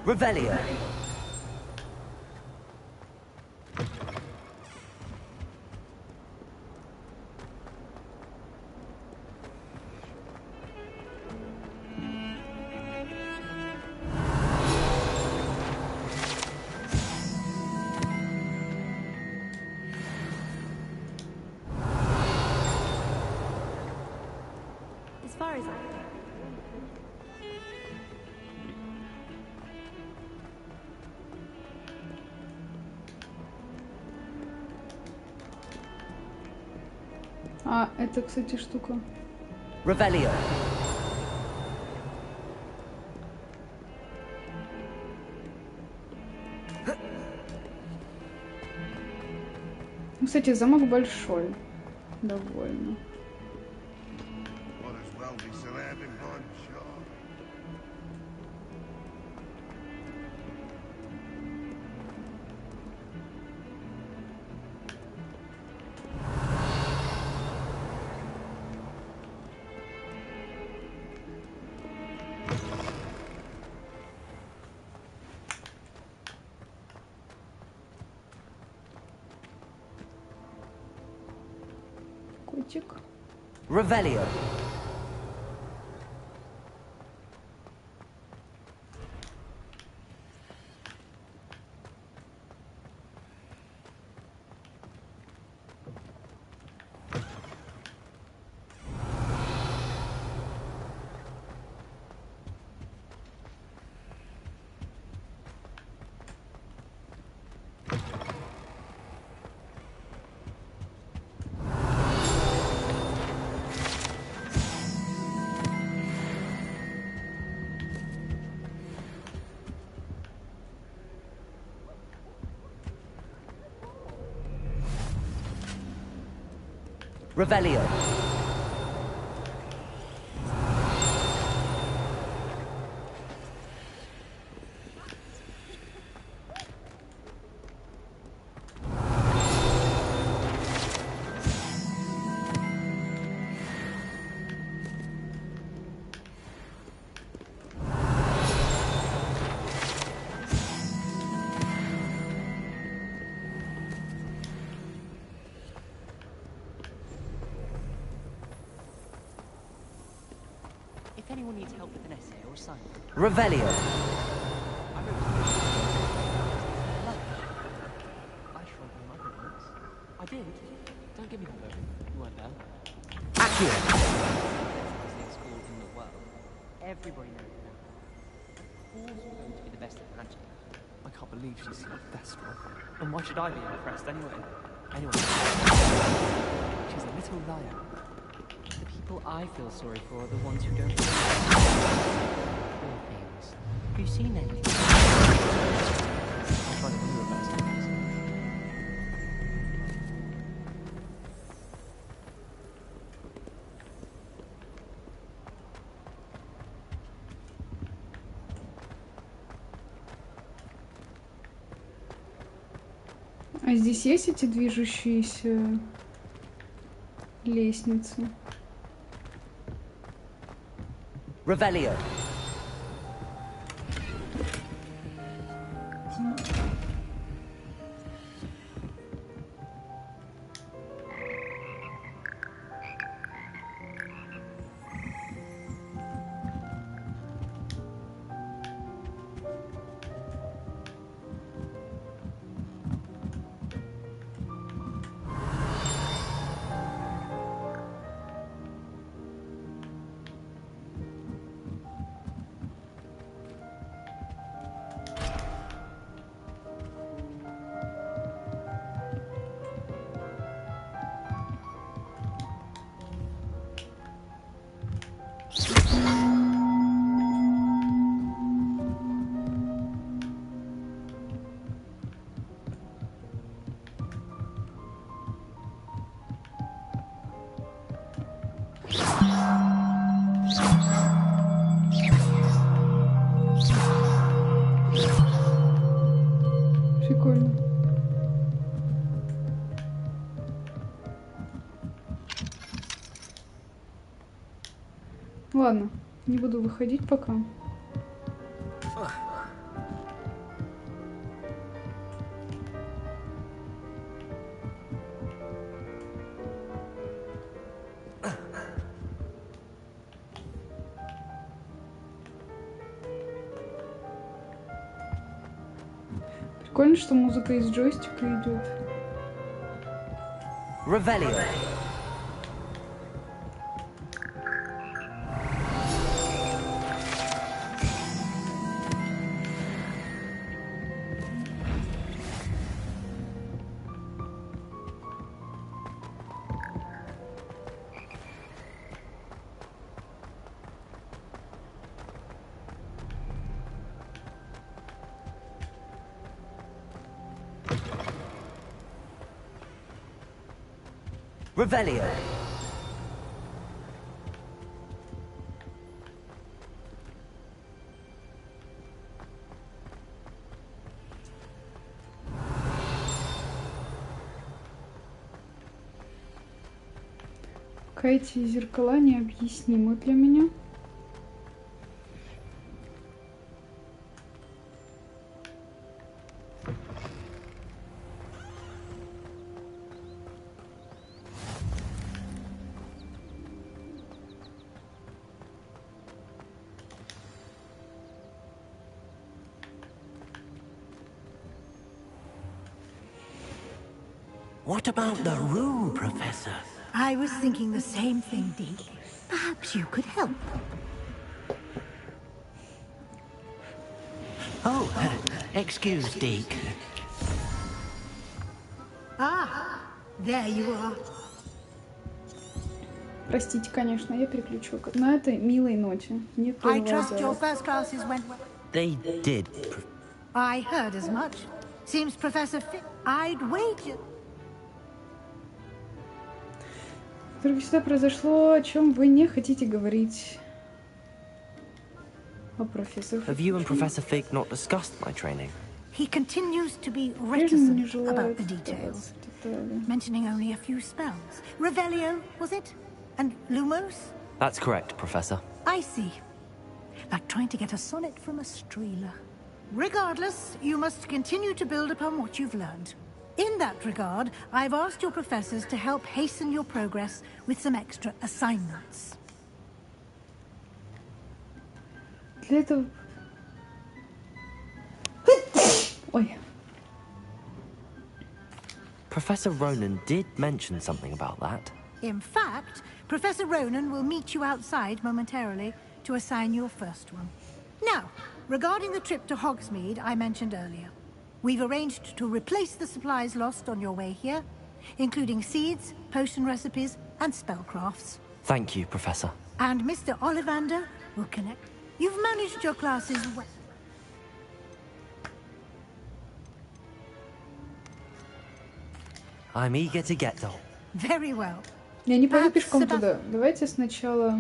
Revelio. As far as I know. А, это, кстати, штука. Revelio. Ну, кстати, замок большой. Довольно. Котик. Revelio. Revelio. If anyone needs help with an essay or assignment. Revelio. I shrunk my mother once. I did. Don't give me that look. You weren't there. Accio. Best school in the world. Everybody knows that. Of course we're going to be the best at magic. I can't believe she's Thestral. And why should I be impressed anyway? Anyway. She's a little liar. The people I feel sorry for are the ones who don't. Poor things. Have you seen anything? I'll try to remember about it. А здесь есть эти движущиеся лестницы? Revelio. Прикольно. Ладно, не буду выходить пока. Прикольно, что музыка из джойстика идет. Revelio. Revelio. Пока эти зеркала необъяснимы для меня. What about the room, Professor? I was thinking the same thing, Deke. Perhaps you could help. Oh, excuse, Deke. Ah, there you are. Простите, конечно, я переключу на этой милой ноте. Нет I trust your first classes went well. They did. I heard as much. Seems Professor I'd wager. Только что произошло, о чем вы не хотите говорить. О профессор. Have you and Professor Fig not discussed my training? He continues to be reticent about the details, mentioning only a few spells. Revelio, was it? And Lumos? That's correct, Professor. I see. Like trying to get a sonnet from a streeler. Regardless, you must continue to build upon what you've learned. In that regard, I've asked your professors to help hasten your progress with some extra assignments. Для этого... Ой. Professor Ronan did mention something about that. In fact, Professor Ronan will meet you outside momentarily to assign your first one. Now, regarding the trip to Hogsmeade I mentioned earlier, we've arranged to replace the supplies lost on your way here, including seeds, potion recipes, and spellcrafts. Thank you, Professor. And Mr. Ollivander will connect. You've managed your classes well. I'm eager to get there. Very well. Я не пойду пешком туда. Давайте сначала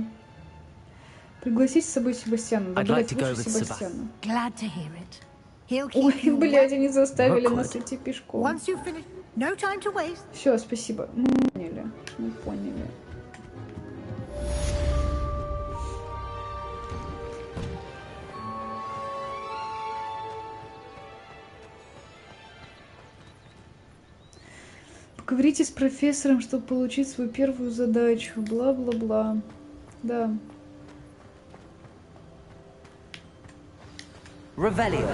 пригласить с собой Себастьяна. Добавить лучше Себастьяна. Glad to hear it. Ой, блядь, они заставили нас идти пешком. Once you finish, no time to waste. Все, спасибо. Мы поняли. Мы поняли. Поговорите с профессором, чтобы получить свою первую задачу. Бла-бла-бла. Да. Revelio.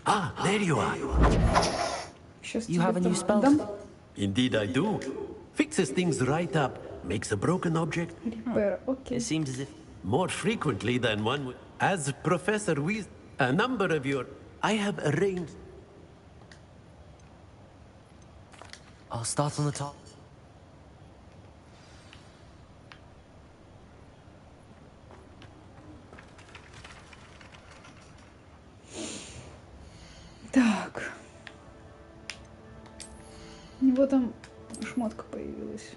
Ah, there you are. You have a new spell? Indeed I do. Fixes things right up. Makes a broken object. Okay. It seems as if... More frequently than one would. As Professor Weasley, a number of your... I have arranged... I'll start on the top. Так. У него там шмотка появилась.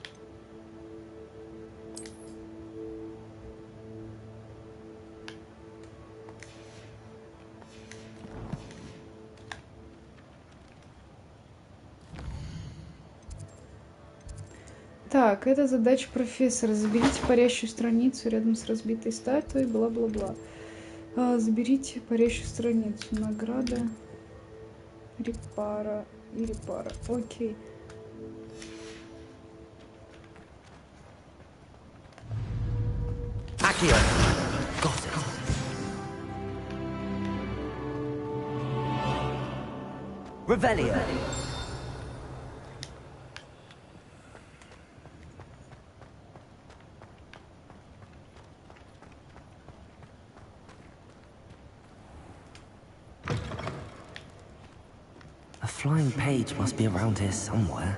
Так, это задача профессора. Заберите парящую страницу рядом с разбитой статуей, бла-бла-бла. Заберите парящую страницу. Награда. Репара. И репара. Окей. Accio. Got it. Revelio. A flying page must be around here somewhere.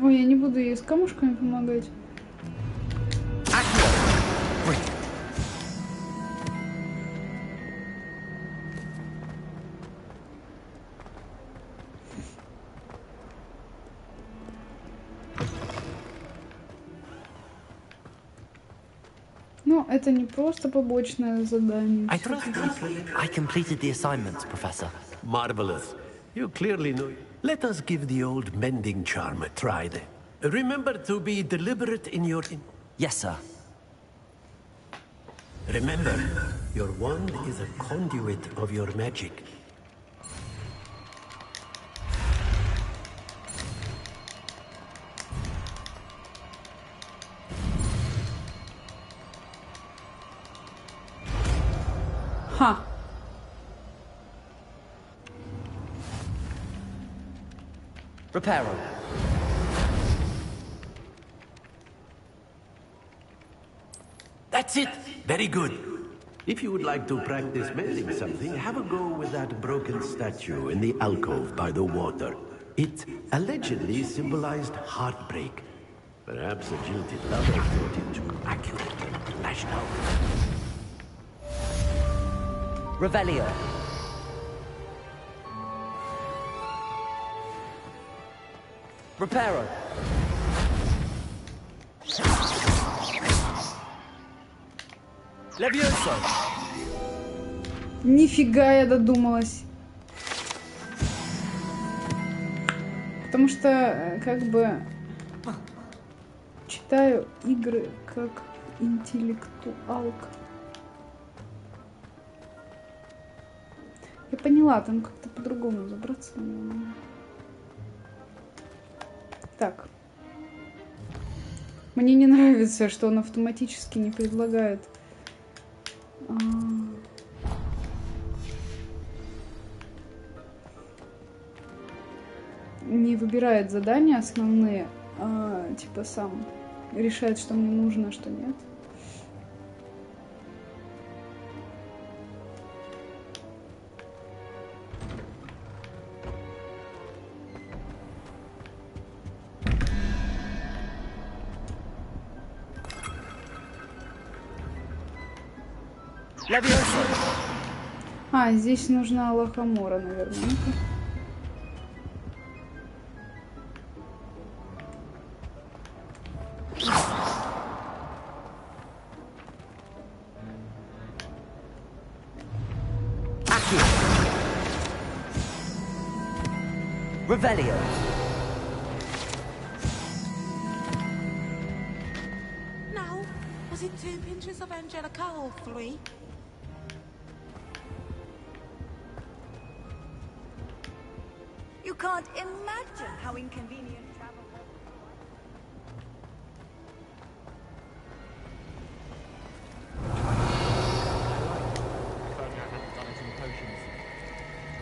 Ой, я не буду ей с камушками помогать. Ну, это не просто побочное задание. I completed the assignments, Professor. Marvelous. You clearly know. Let us give the old mending charm a try then. Remember to be deliberate in your... Yes, sir. Remember, your wand is a conduit of your magic. Ха. Reparo. That's it! Very good. If you would like to practice mending something, have a go with that broken statue in the alcove by the water. It allegedly symbolized heartbreak. Perhaps a jilted lover thought it too accurate and lashed out. Revelio. Reparo. Levioso. Нифига я додумалась. Потому что, как бы, читаю игры как интеллектуалка. Я поняла, там как-то по-другому забраться. Так. Мне не нравится, что он автоматически не предлагает. Не выбирает задания основные, типа сам решает, что мне нужно, а что нет. Здесь нужна лохомора, наверное. Revelio. Now, was it 2 pinches of Angelica or 3? You can't imagine how inconvenient travel was.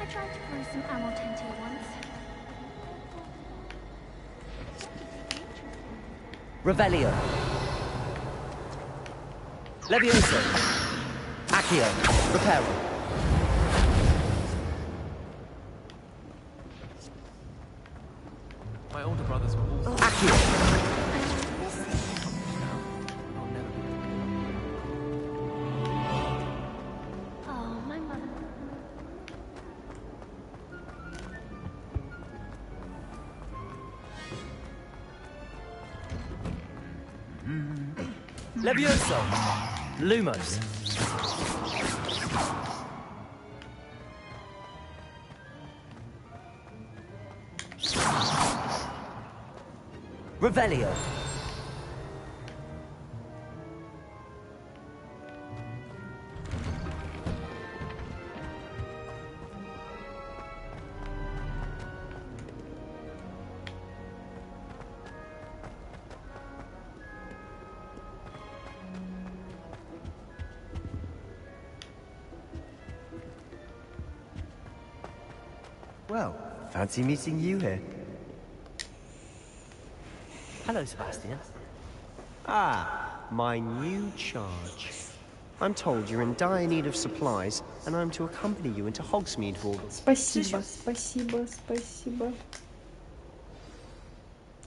I tried to brew some amortente once. Revelio. Levioso. Accio. Reparo. My older brothers were all... Accio. Oh, my mother. Levioso. Lumos. Revelio. Well, fancy meeting you here. Hello, Sebastian. Ah, my new charge. I'm told you're in dire need of supplies, and I'm to accompany you into Hogsmeade for... Спасибо, спасибо, спасибо.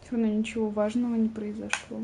Все равно ничего важного не произошло.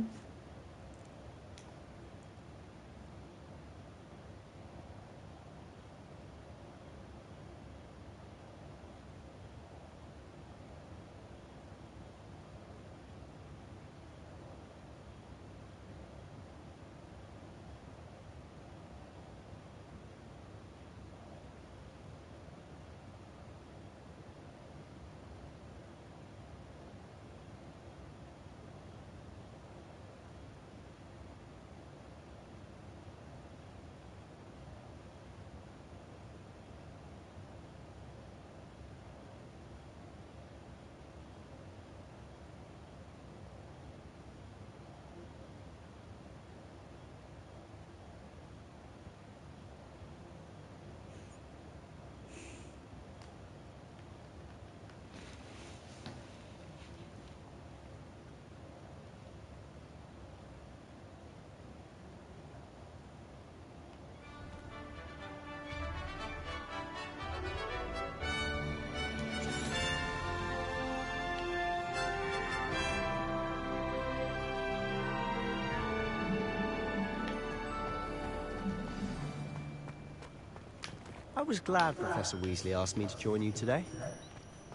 I was glad Professor Weasley asked me to join you today.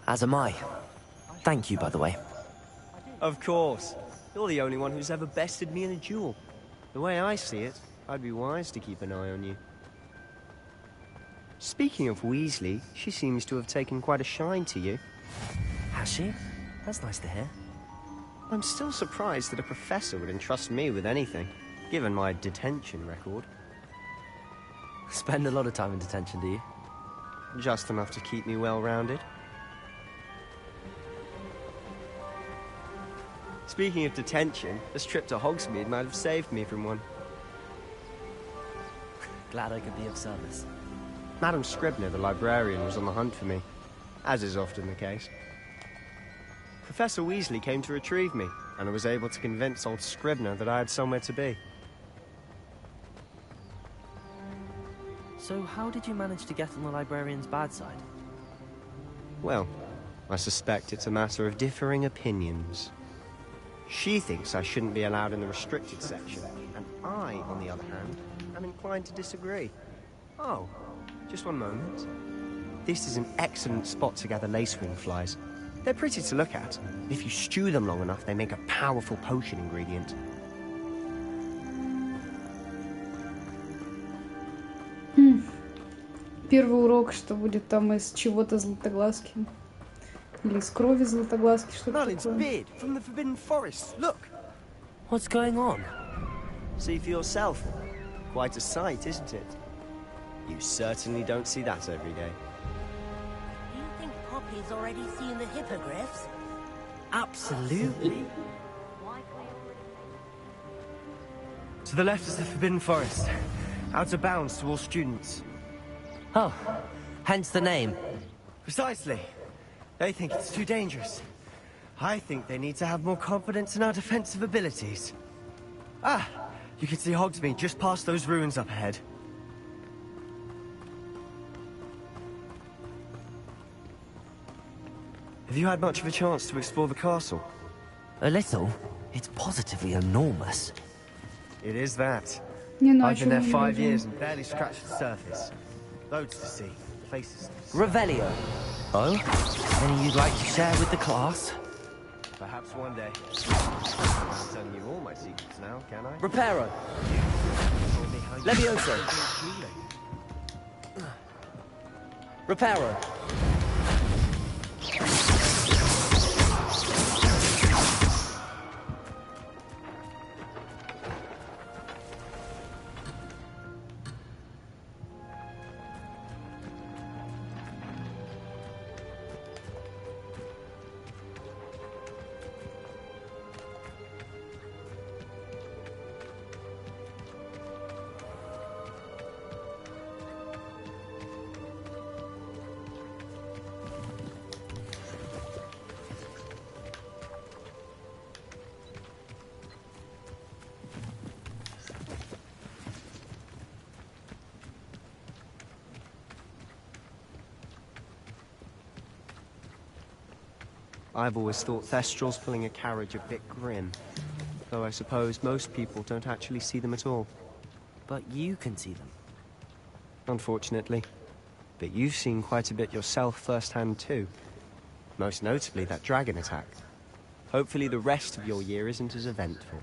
As am I. Thank you, by the way. Of course. You're the only one who's ever bested me in a duel. The way I see it, I'd be wise to keep an eye on you. Speaking of Weasley, she seems to have taken quite a shine to you. Has she? That's nice to hear. I'm still surprised that a professor would entrust me with anything, given my detention record. Spend a lot of time in detention, do you? Just enough to keep me well-rounded. Speaking of detention, this trip to Hogsmeade might have saved me from one. Glad I could be of service. Madam Scribner, the librarian, was on the hunt for me, as is often the case. Professor Weasley came to retrieve me, and I was able to convince old Scribner that I had somewhere to be. So how did you manage to get on the librarian's bad side? Well, I suspect it's a matter of differing opinions. She thinks I shouldn't be allowed in the restricted section, and I, on the other hand, am inclined to disagree. Oh, just one moment. This is an excellent spot to gather lacewing flies. They're pretty to look at. If you stew them long enough, they make a powerful potion ingredient. Первый урок, что будет там из чего-то златоглазки. Или из крови златоглазки, что-то такое. beard from the Forbidden Forest. Look. What's going on? See for yourself. Quite a sight, isn't it? You certainly don't see that every day. Do you think Poppy's already seen the hippogriffs? Absolutely. To the left is the Forbidden Forest. Out of bounds to all students. Oh, hence the name. Precisely. They think it's too dangerous. I think they need to have more confidence in our defensive abilities. Ah, you can see Hogsmeade just past those ruins up ahead. Have you had much of a chance to explore the castle? A little. It's positively enormous. It is that. I've been there 5 years and barely scratched the surface. Loads to see. Places to see. Revelio. Oh? Any you'd like to share with the class? Perhaps one day. I'm not telling you all my secrets now, can I? Reparo. Levioso. Reparo. I've always thought Thestrals pulling a carriage a bit grim. Though I suppose most people don't actually see them at all. But you can see them. Unfortunately. But you've seen quite a bit yourself firsthand too. Most notably that dragon attack. Hopefully the rest of your year isn't as eventful.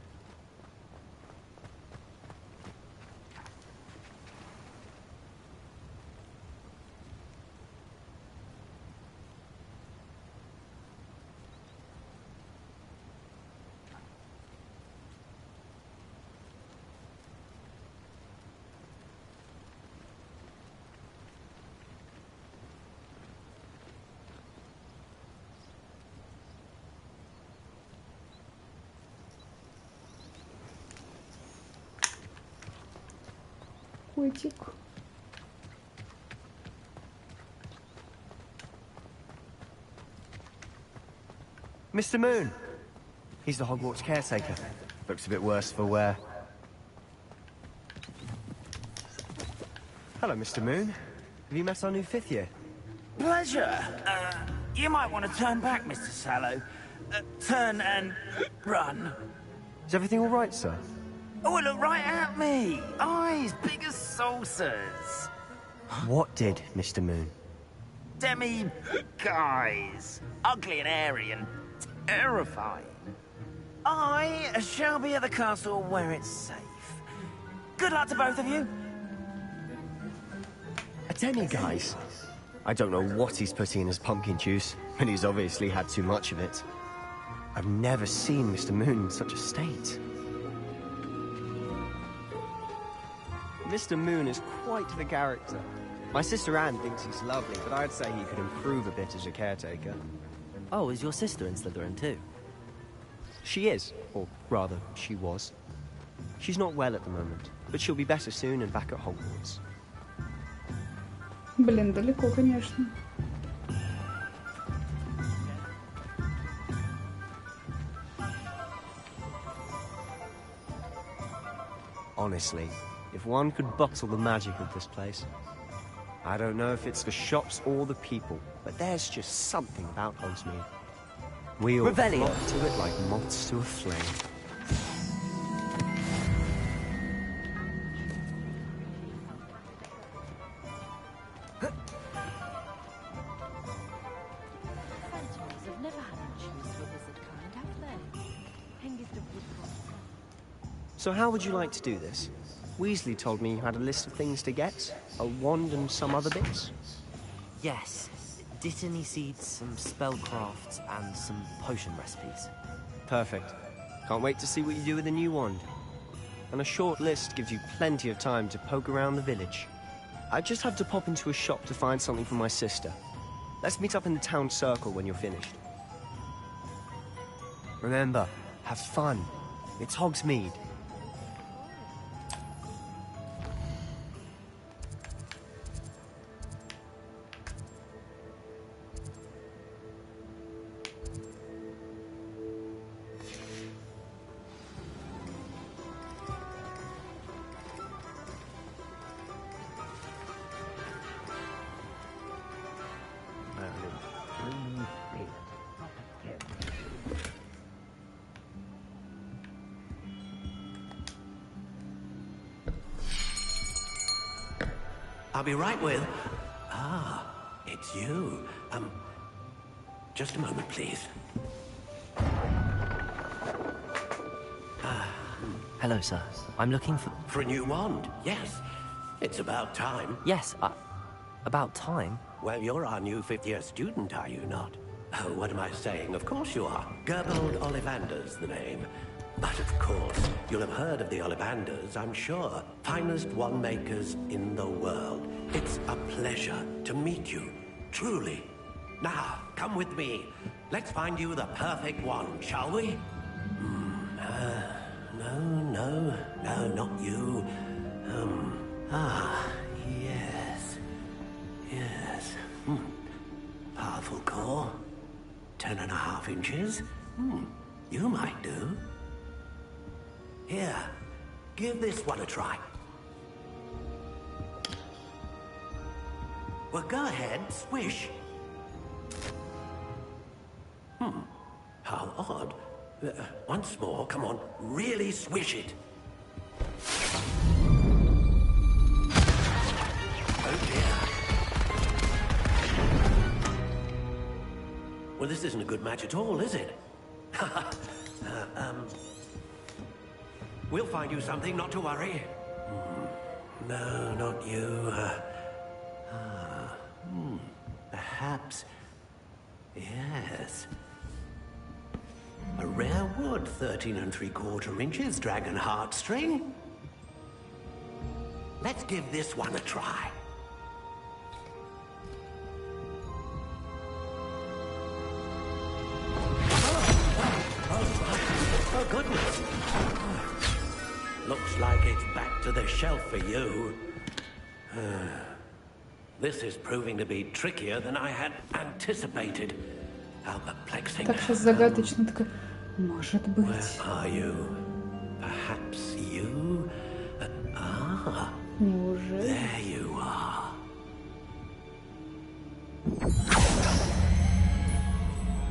Котик. Mr. Moon. He's the Hogwarts caretaker. Looks a bit worse for wear. Hello, Mr. Moon. Have you met our new 5th year? Pleasure. You might want to turn back, Mr. Sallow. Turn and run. Is everything all right, sir? Oh, look right at me. Eyes big as saucers. What did, Mr. Moon? Demi guys. Ugly and airy and terrifying. I shall be at the castle where it's safe. Good luck to both of you. A demi-guise? I don't know what he's putting in his pumpkin juice, but he's obviously had too much of it. I've never seen Mr. Moon in such a state. Mr. Moon is quite the character. My sister Anne thinks he's lovely, but I'd say he could improve a bit as a caretaker. Oh, is your sister in Slytherin too? She is, or rather, she was. She's not well at the moment, but she'll be better soon and back at Hogwarts. Блин, далеко, конечно. Honestly, if one could bottle the magic of this place. I don't know if it's the shops or the people, but there's just something about Hogsmeade. We all flock to it like moths to a flame. So how would you like to do this? Weasley told me you had a list of things to get, a wand and some other bits. Yes. Dittany seeds, some spellcrafts, and some potion recipes. Perfect. Can't wait to see what you do with the new wand. And a short list gives you plenty of time to poke around the village. I just have to pop into a shop to find something for my sister. Let's meet up in the town circle when you're finished. Remember, have fun. It's Hogsmeade. I'll be right with... Ah, it's you. Just a moment, please. Hello, sir. I'm looking for... For a new wand, yes. It's about time. Yes, about time? Well, you're our new fifth-year student, are you not? Oh, what am I saying? Of course you are. Gerbold Ollivander's the name. But of course, you'll have heard of the Ollivanders, I'm sure. Finest wand makers in the world. It's a pleasure to meet you, truly. Now, come with me. Let's find you the perfect wand, shall we? No, not you. Yes. Powerful core. 10.5 inches. You might do. Here, give this one a try. Well, go ahead, swish. How odd. Once more, come on, really swish it. Oh dear. Well, this isn't a good match at all, is it? We'll find you something, not to worry. No, not you. Perhaps... Yes. A rare wood, 13 3/4 inches, dragon heartstring. Let's give this one a try. Oh, goodness. Looks like it's back to the shelf for you. This is proving to be trickier than I had anticipated. How perplexing. Так сейчас загадочно такая. Может быть. Where are you? Perhaps you? Неужели? There you are.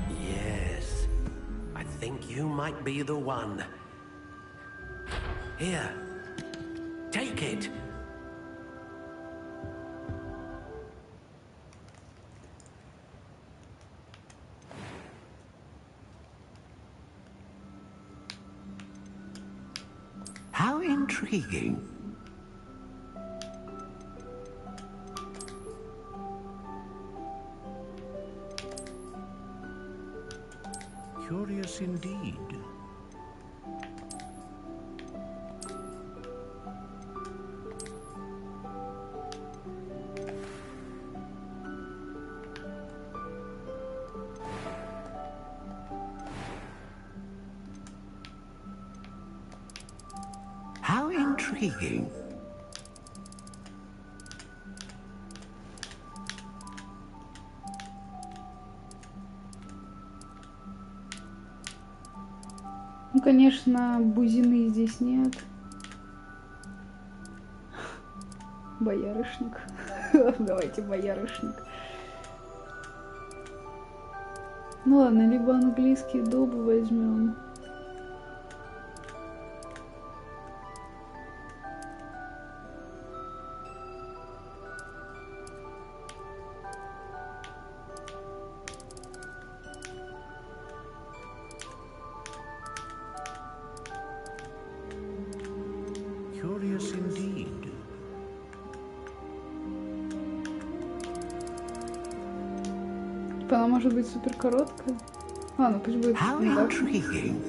Yes. I think you might be the one. Here. Take it. intriguing. Curious indeed. How intriguing. Ну, конечно, бузины здесь нет. Боярышник. Давайте боярышник. Ну ладно, либо английский дуб возьмем. Curious indeed. Она может быть супер короткая. Ладно, пусть будет. How intriguing.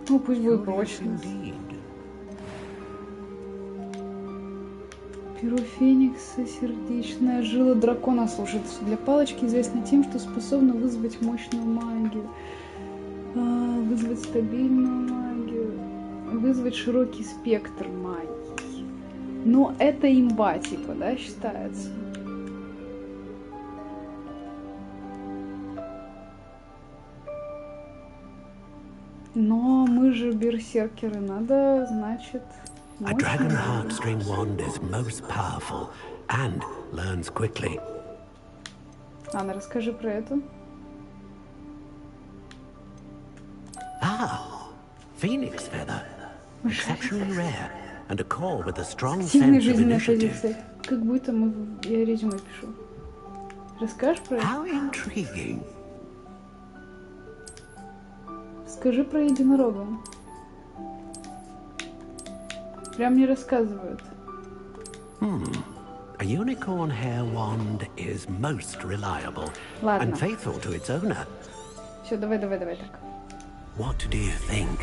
Ну, пусть будет прочно. Перо феникса, сердечная жила дракона. Слушай, для палочки известна тем, что способна вызвать мощную магию, вызвать стабильную магию, вызвать широкий спектр магии. Но это имба, типа, да, считается? Но мы же берсеркеры, надо, значит... A dragon heartstring wand is most powerful and learns quickly. Анна, расскажи про это. Ah, phoenix feather. Exceptionally rare and a core with a strong Сильная sense of жизненная initiative. позиция. Как будто я резюме пишу. Расскажешь про это? How intriguing. Скажи про единорога. Прям не рассказывают. A unicorn hair wand is most reliable Ладно. and faithful to its owner. Все, давай так. What do you think?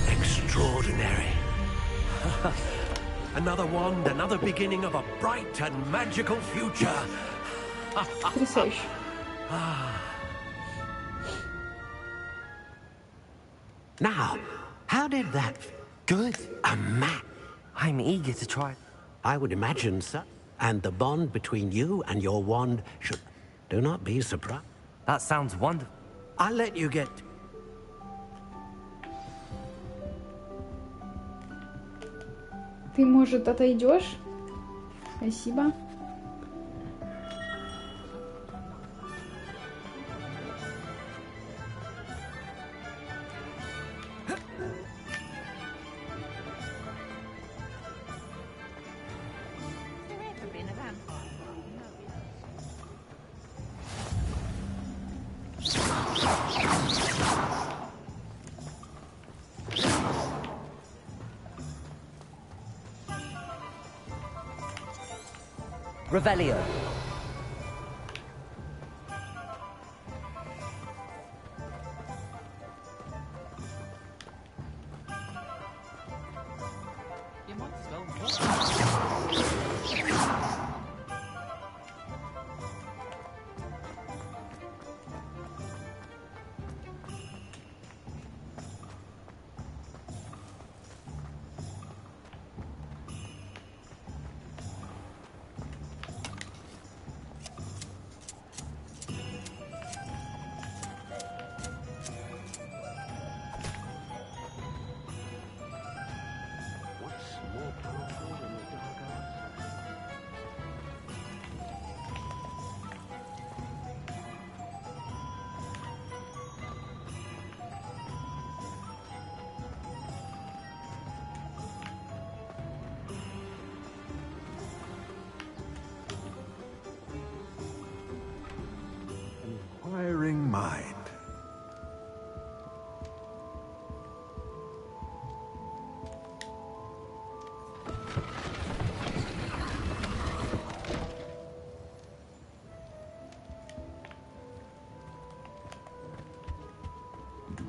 Extraordinary. Another wand, another beginning of a bright and magical future. Потрясающе. Now, how did that... Good. A map. I'm eager to try. I would imagine so. And the bond between you and your wand should... Do not be surprised. That sounds wonderful. I'll let you get... Ты, может, отойдешь? Спасибо. Revelio.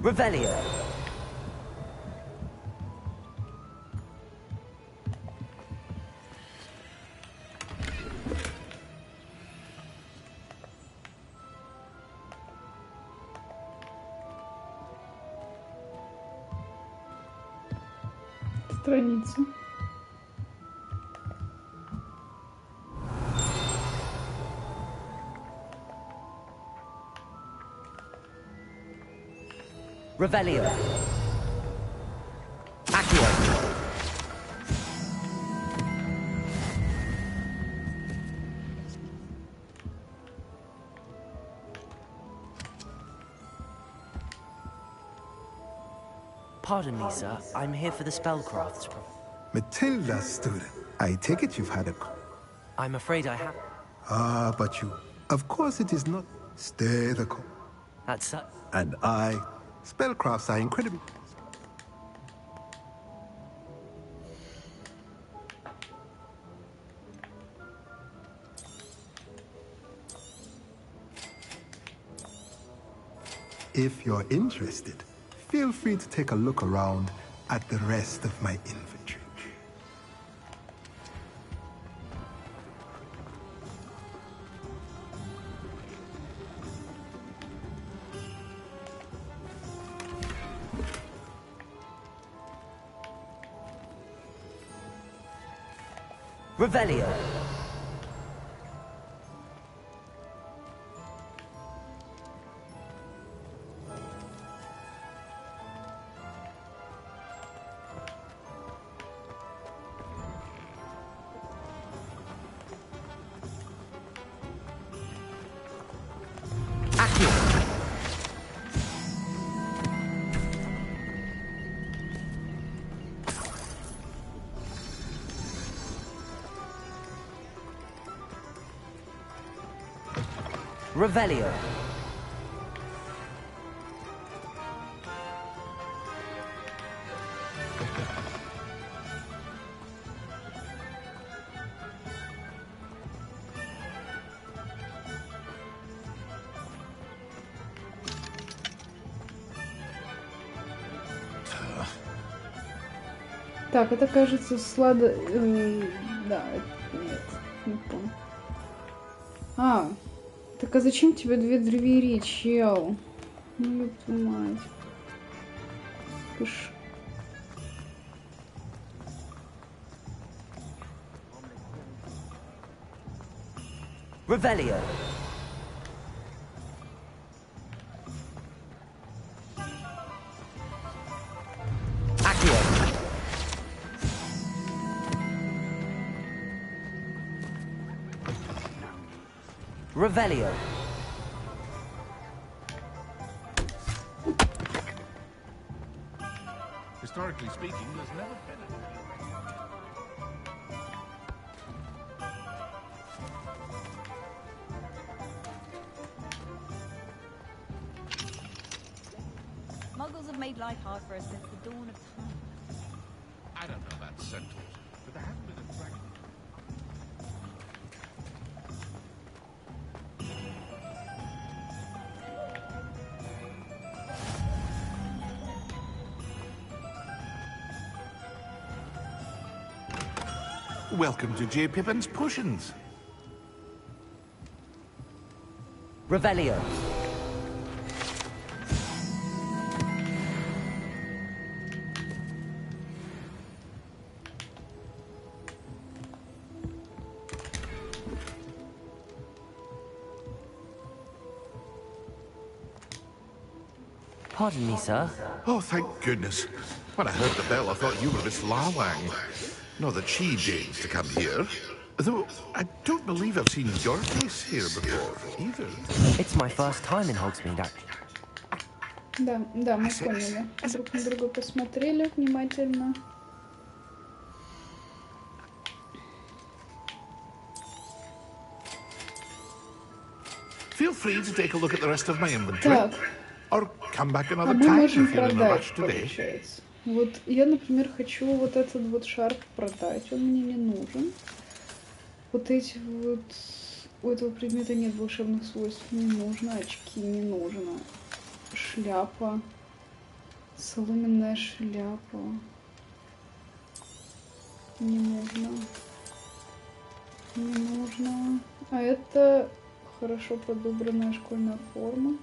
Revelio. Страницу. Revelio. Accio. Pardon me, sir. I'm here for the spellcrafts. Matilda, student. I take it you've had a... I'm afraid I have. Ah, but you... Of course it is not. Stay the course. That's... And I... Spellcrafts are incredible. If you're interested, feel free to take a look around at the rest of my inventory. Revelio. Revelio. Так, это кажется слада... Да, нет, не помню. А, так а зачем тебе две двери, чел? Ну, ёб твою мать. Пыш. Revelio. Accio. Revelio. Historically speaking, there's never been a... Muggles have made life hard for us since the dawn of time. I don't know about centaurs, but there hasn't been a dragon. Welcome to J. Pippin's Potions. Revelio. Pardon me, sir. Oh, thank goodness. When I heard the bell, I thought you were Miss Lawang. Not that she deigns to come here. Though, I don't believe I've seen your face here before, either. It's my first time in Hogsmeade, actually. Да, да, мы поняли. Друг на друга посмотрели внимательно. Feel free to take a look at the rest of my inventory. Так. Or come back another мы time можем if you're in a rush продать, today. получается. Вот я, например, хочу вот этот вот шарф продать, он мне не нужен. Вот эти вот... У этого предмета нет волшебных свойств, не нужно. Очки не нужно. Шляпа. Соломенная шляпа. Не нужно. Не нужно. А это хорошо подобранная школьная форма.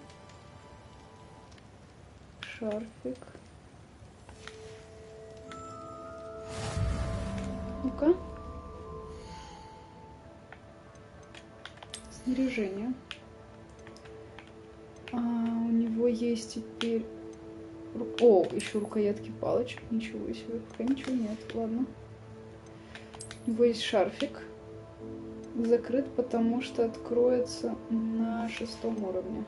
Шарфик. Ну-ка. Снаряжение. У него есть теперь... О, еще рукоятки палочек. Ничего себе. Пока ничего нет. Ладно. У него есть шарфик. Закрыт, потому что откроется на 6-м уровне.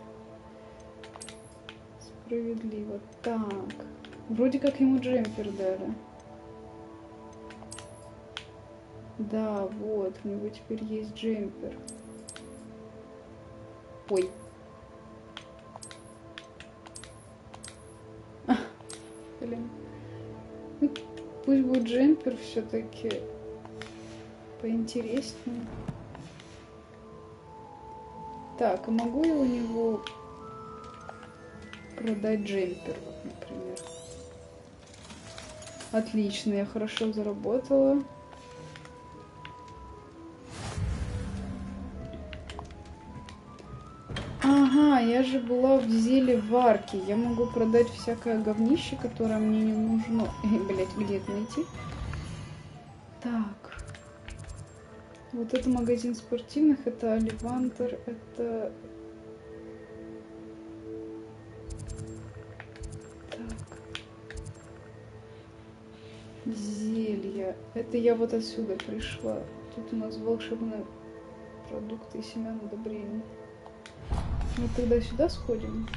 Справедливо. Так. Вроде как ему джемпер дали. Да, вот. У него теперь есть джемпер. Ой. Блин. Ну, пусть будет джемпер все-таки поинтереснее. Так, а могу я у него продать джемпер, вот, например? Отлично, я хорошо заработала. Ага, я же была в зелеварке. Я могу продать всякое говнище, которое мне не нужно. Блять, где это найти? Так. Вот это магазин спортивных, это Оливантер, это... Так. Зелья. Это я вот отсюда пришла. Тут у нас волшебные продукты и семян удобрений. Мы тогда сюда сходим.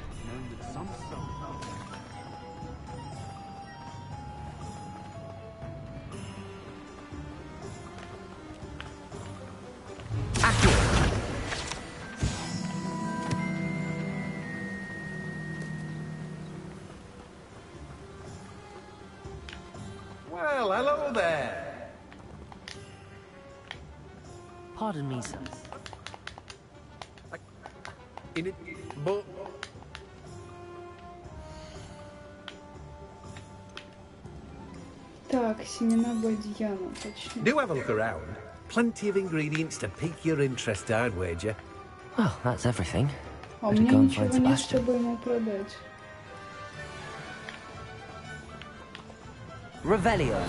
Well, hello there. Pardon me, sir. In it, but... Так, семена бадьяна, точнее. Do have a look around. Plenty of ingredients to pique your interest, I'd wager. Well, that's everything. А у меня ничего нет, чтобы ему продать. Revelio.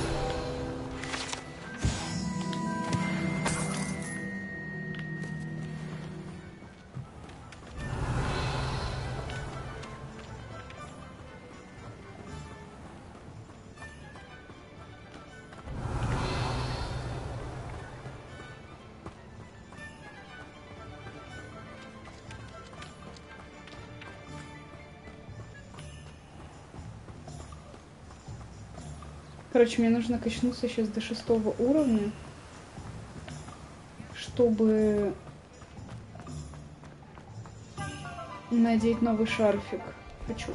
Короче, мне нужно качнуться сейчас до 6-го уровня, чтобы надеть новый шарфик. Хочу.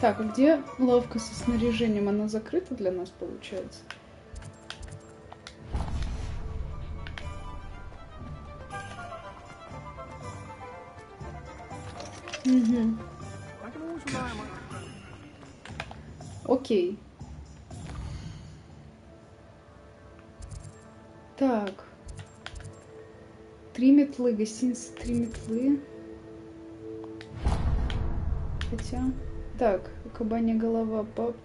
Так, а где лавка со снаряжением? Она закрыта для нас, получается? Угу. Окей. Так. 3 метлы, гостиница 3 метлы. Хотя... Так, кабанья голова, пап.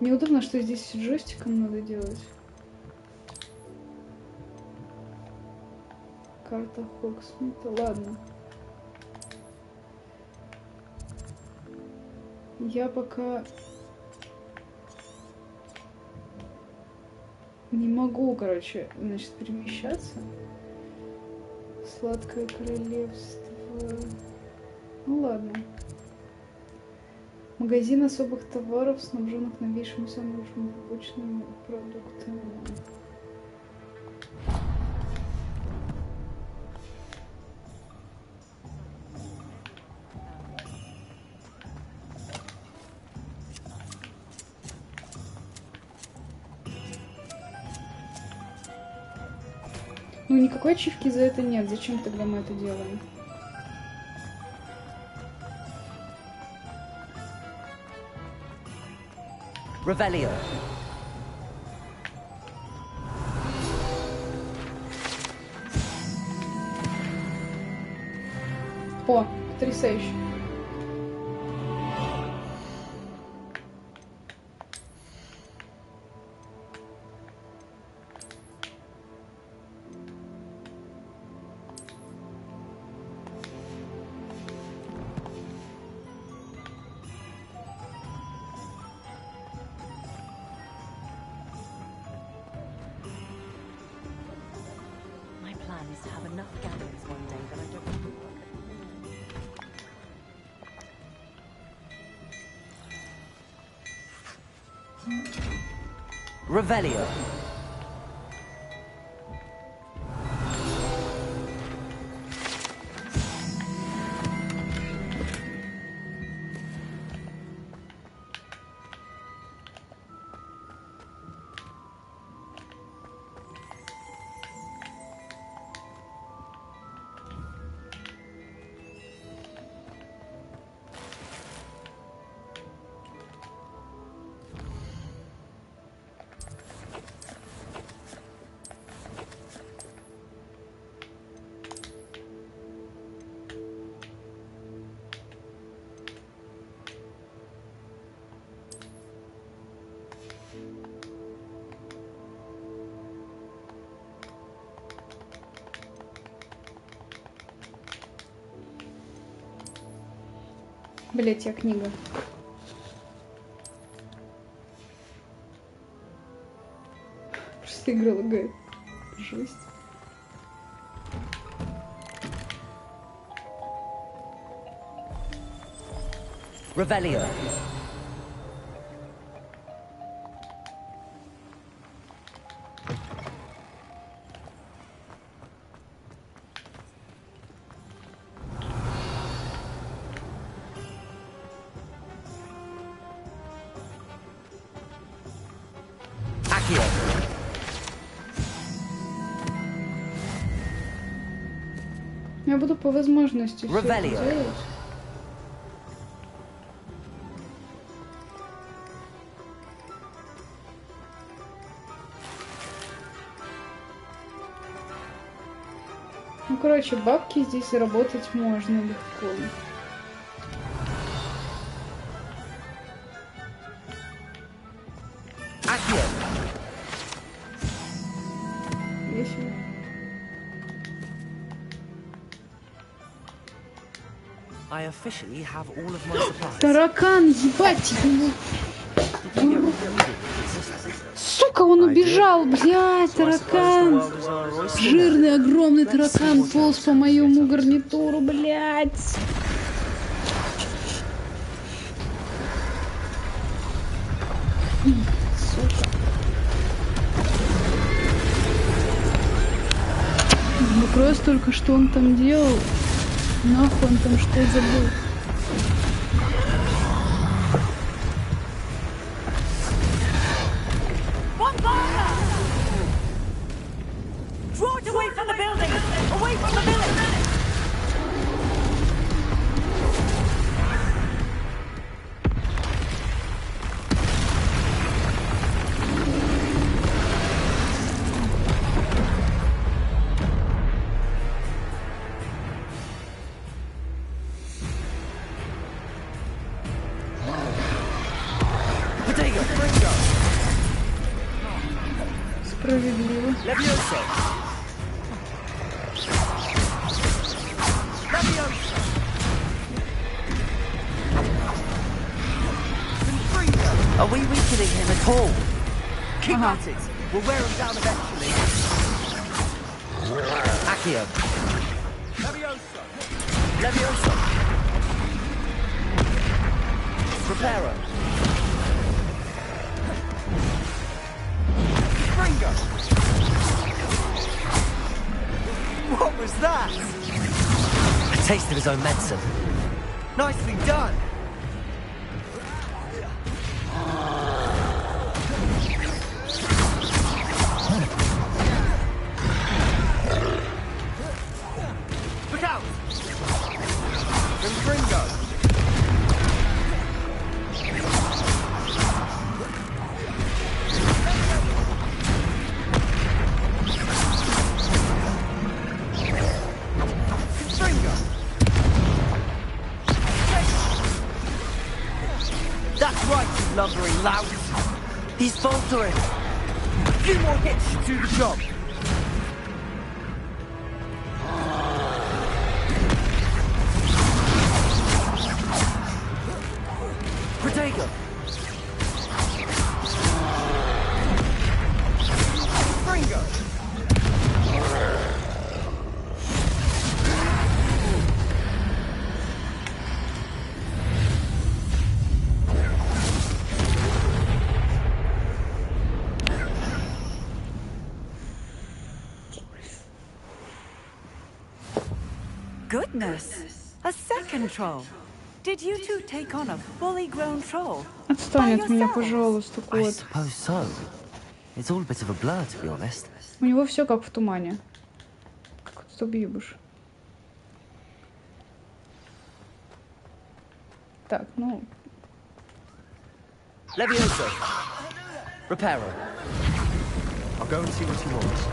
Неудобно, что здесь джойстиком надо делать. Карта Хогсмита, ладно. Я пока не могу, короче, значит, перемещаться. Сладкое королевство. Ну ладно. Магазин особых товаров, снабженных новейшими самыми побочными продуктами. Ну, никакой ачивки за это нет. Зачем тогда мы это делаем? Revelio. О, потрясающе. My plan is to have enough gatherings one day that I don't have to work. Revelio. Блять, я книга. Просто игра лагает. Жесть. Revelio. Я буду по возможности все это делать. Ну, короче, бабки здесь заработать можно легко. Весело. I officially have all of my supplies. Таракан, ебать его! Сука, он убежал, блядь, таракан! Жирный, огромный таракан полз по моему гарнитуру, блядь! Сука. Ну просто только что он там делал. Нахуй он там что забыл? Справедливо. Are we weakening him at all? Keep at it. We'll wear him down eventually. Accio. Levioso. Levioso. Reparo. Springo. What was that? A taste of his own medicine. Nicely done. lout! He's faltering! A few more hits should do the job! Protego! Fringo! Goodness! A second troll! Did you two take on a fully grown troll? Отстань от меня, пожалуйста, I кот. suppose so. It's all a bit of a blur, to be honest. У него все как в тумане. Как тут объебешь. Так, ну... Levioso! Reparo. I'll go and see what he wants.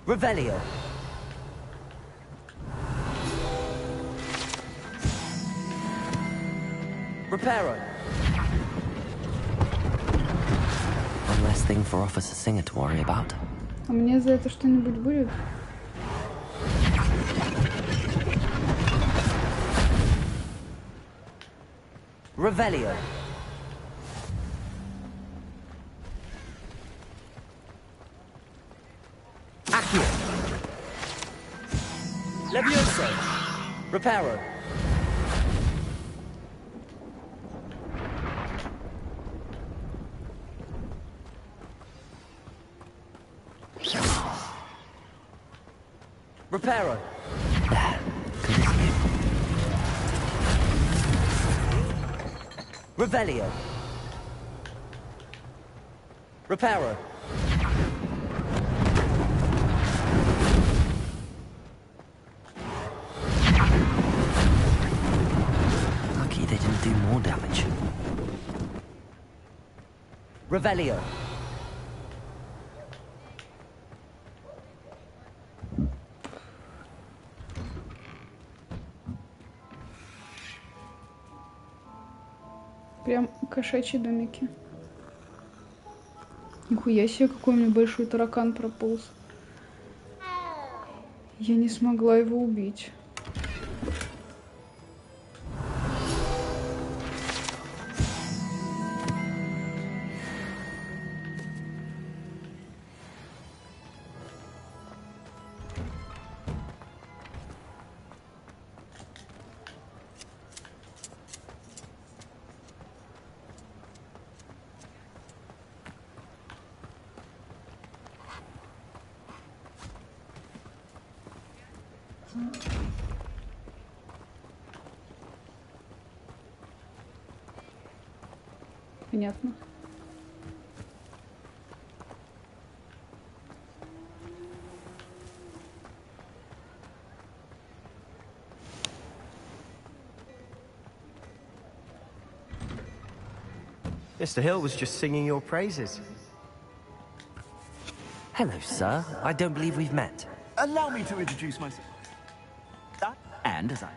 Revelio. Reparo. One less thing for Officer Singer to worry about. А мне за это что-нибудь будет? Revelio. Accio. Levioso. Reparo. Reparo. Revelio. Reparo. Lucky they didn't do more damage. Revelio. Прям кошачьи домики. Нихуя себе, какой у меня большой таракан прополз. Я не смогла его убить. Понятно. Mr. Hill was just singing your praises. Hello, sir. I don't believe we've met. Allow me to introduce myself. And as I...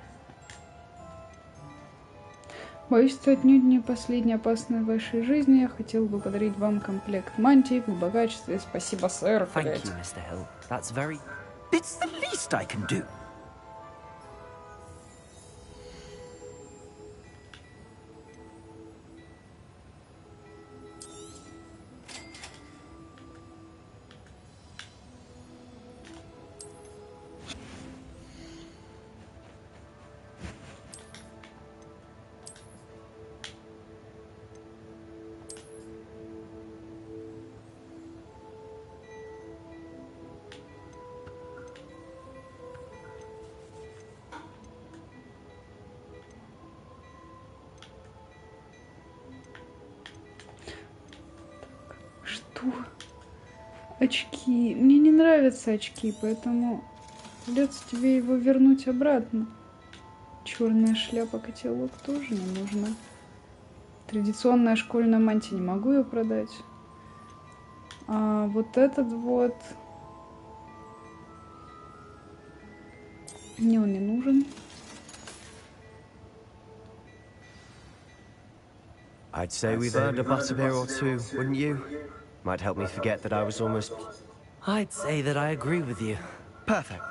Боюсь, это отнюдь не последнее опасное в вашей жизни. Я хотел бы подарить вам комплект мантий в богачестве. Спасибо, сэр. Thank you, Mr. Hill. That's very... It's the least I can do. Очки. Мне не нравятся очки, поэтому придется тебе его вернуть обратно. Черная шляпа, котелок тоже не нужна. Традиционная школьная мантия, не могу ее продать. А вот этот вот... Мне он не нужен. I'd say we've earned a butterbeer or two, wouldn't you? Might help me forget that I was almost... I'd say that I agree with you. Perfect.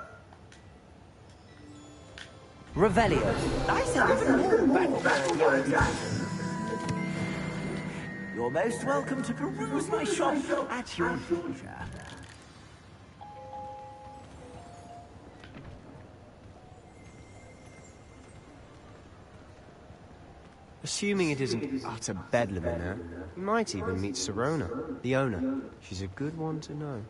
Revelio. I said even more You're most welcome to peruse my shop at your leisure. Assuming it isn't utter bedlam in there, you might even meet Sirona, the owner. She's a good one to know.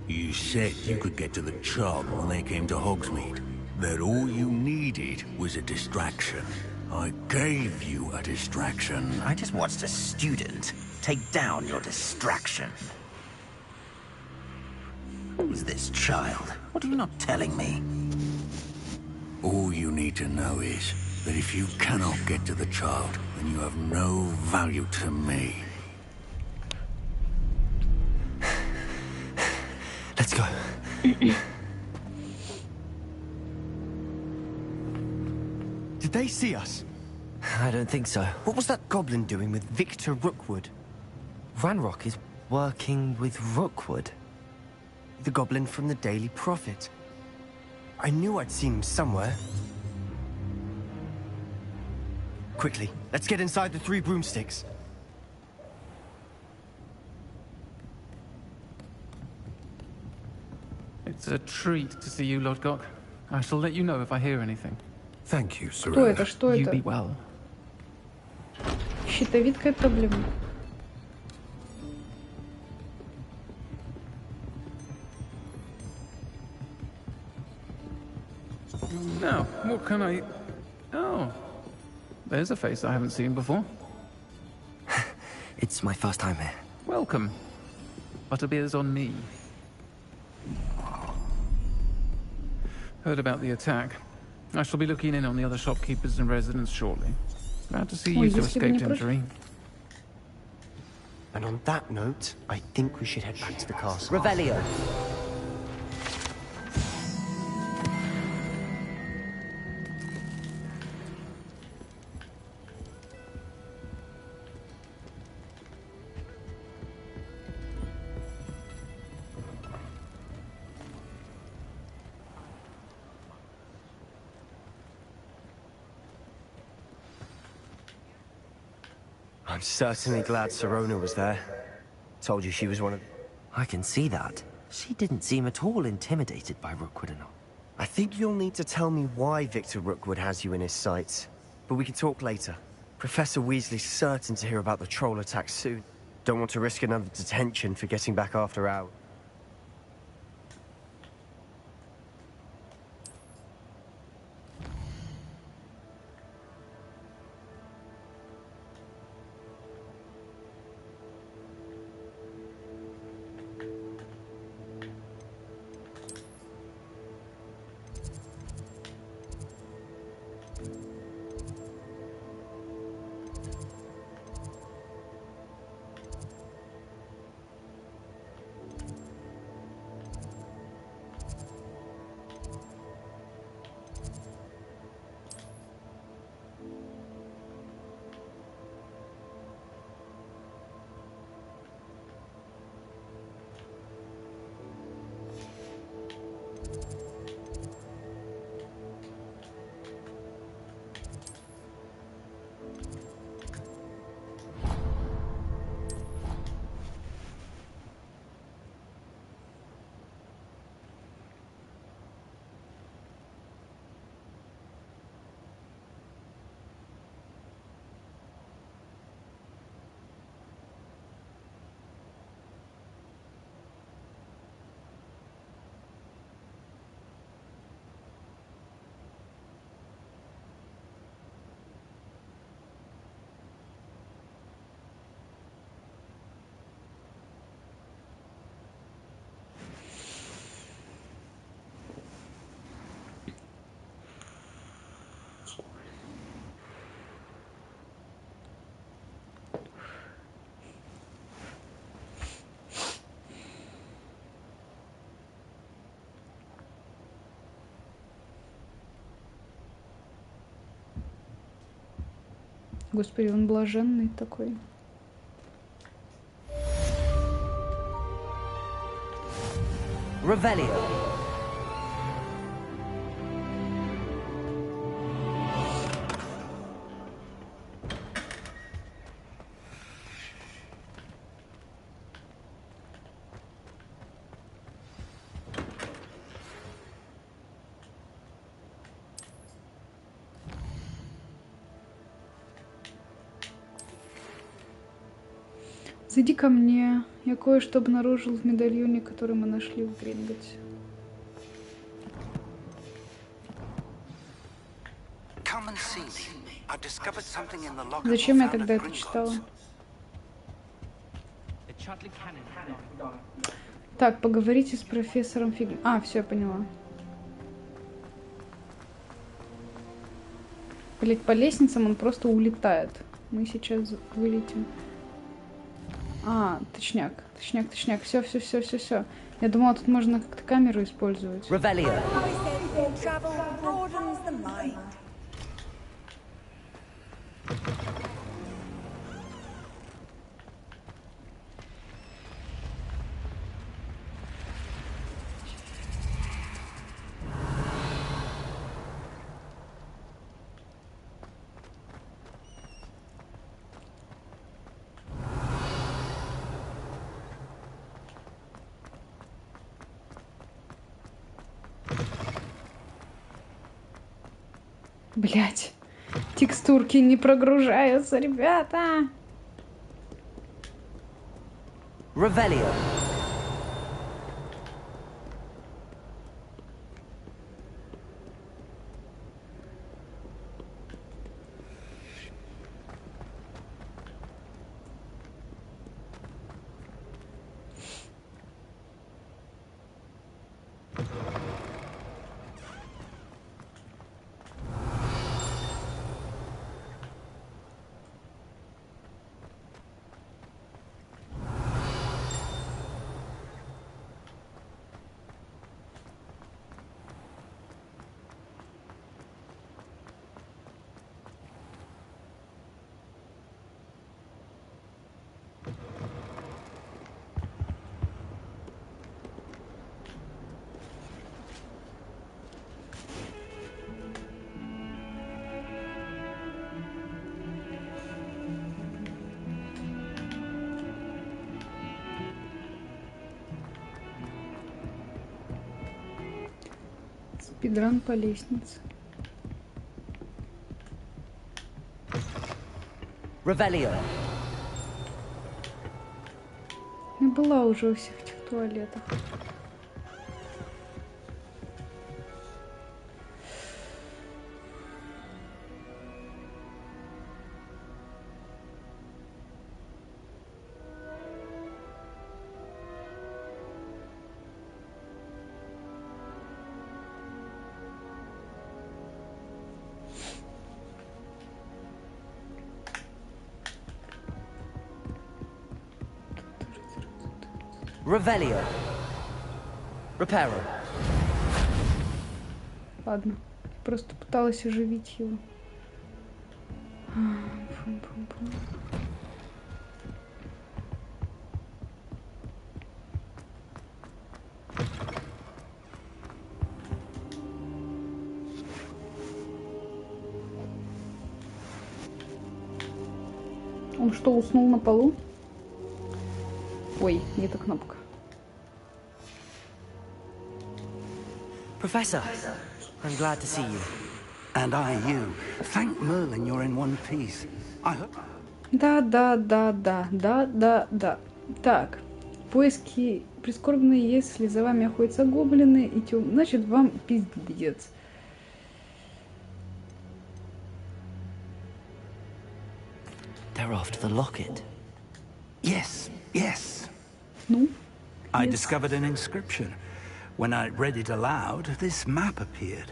You said you could get to the Chog when they came to Hogsmeade. That all you needed was a distraction. I gave you a distraction. I just watched a student take down your distraction. Who's this child? What are you not telling me? All you need to know is that if you cannot get to the child, then you have no value to me. Let's go. Did they see us? I don't think so. What was that goblin doing with Victor Rookwood? Ranrock is working with Rookwood. The goblin from the Daily Prophet. I knew I'd seen him somewhere. Quickly, let's get inside the 3 broomsticks. It's a treat to see you, Lodgok. I shall let you know if I hear anything. Thank you, Что это? Что You это? be well. Щитовидкая проблема. Now, what can I... Oh, there's a face I haven't seen before. It's my first time here. Welcome. Butterbeer's on me. Heard about the attack. I shall be looking in on the other shopkeepers and residents shortly. Glad to see you two escaped injury. And on that note, I think we should head back to the castle. Revelio. I'm certainly glad Sirona was there. Told you she was one of... I can see that. She didn't seem at all intimidated by Rookwood and all. I think you'll need to tell me why Victor Rookwood has you in his sights. But we can talk later. Professor Weasley's certain to hear about the troll attack soon. Don't want to risk another detention for getting back after hours. Господи, он блаженный такой. Revelio. Зайди ко мне. Я кое-что обнаружил в медальоне, который мы нашли в Гринготте. Зачем я тогда это читала? Так, поговорите с профессором Фиг... А, все, я поняла. Блять, по лестницам он просто улетает. Мы сейчас вылетим. А, точняк. Все. Я думала, тут можно как-то камеру использовать. Revelio. Блять, текстурки не прогружаются, ребята. Revelio. Спидран по лестнице. Revelio. Я была уже во всех этих туалетах. Revelio. Reparo. Ладно, просто пыталась оживить его. Пум-пум-пум. Он что, уснул на полу? Ой, не та кнопка. Professor, I'm glad to see you. And I you. Thank Merlin you're in one piece. I hope... Да. Так, поиски прискорбные, если за вами охотятся гоблины и тем, значит вам пиздец. They're after the locket. Yes. Ну? I discovered an inscription. When I read it aloud, this map appeared.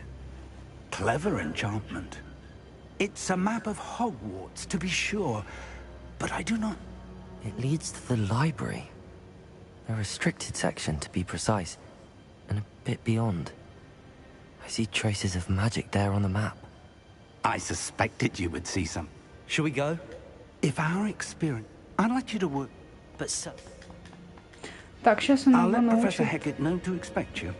Clever enchantment. It's a map of Hogwarts, to be sure, but I do not... It leads to the library. A restricted section, to be precise, and a bit beyond. I see traces of magic there on the map. I suspected you would see some Shall we go? If our experience... I'd like you to work, but so... Так, сейчас он I'll его let научит. Professor Hecat know to expect you.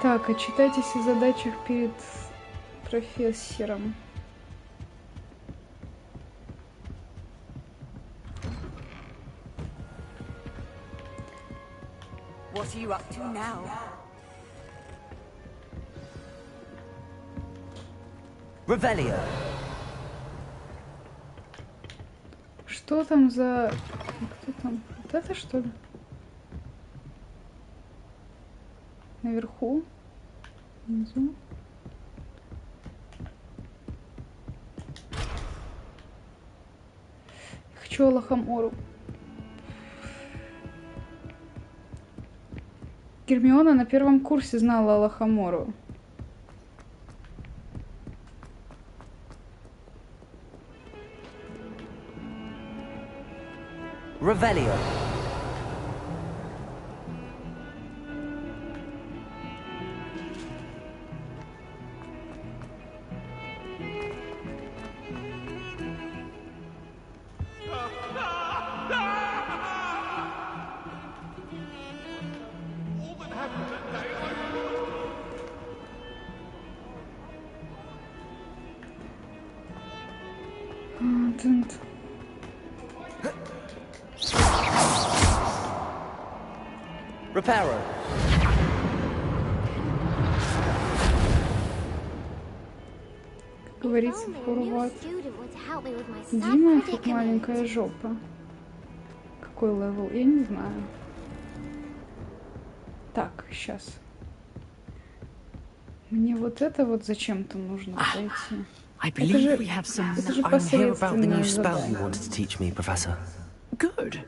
Так, отчитайтесь о задачах перед профессором. What are you up to now? Revelio. Что там за... Кто там? Вот это что ли? Наверху? Внизу? Хочу Алахамору. Гермиона на первом курсе знала Алахамору. Revelio. Reparo. Как говорится, фурват. Дима, как маленькая жопа. Какой левел? Я не знаю. Так, сейчас. Мне вот это вот зачем-то нужно пройти. I believe we have some... I'm here about the new spell you wanted to teach me, Professor. Good.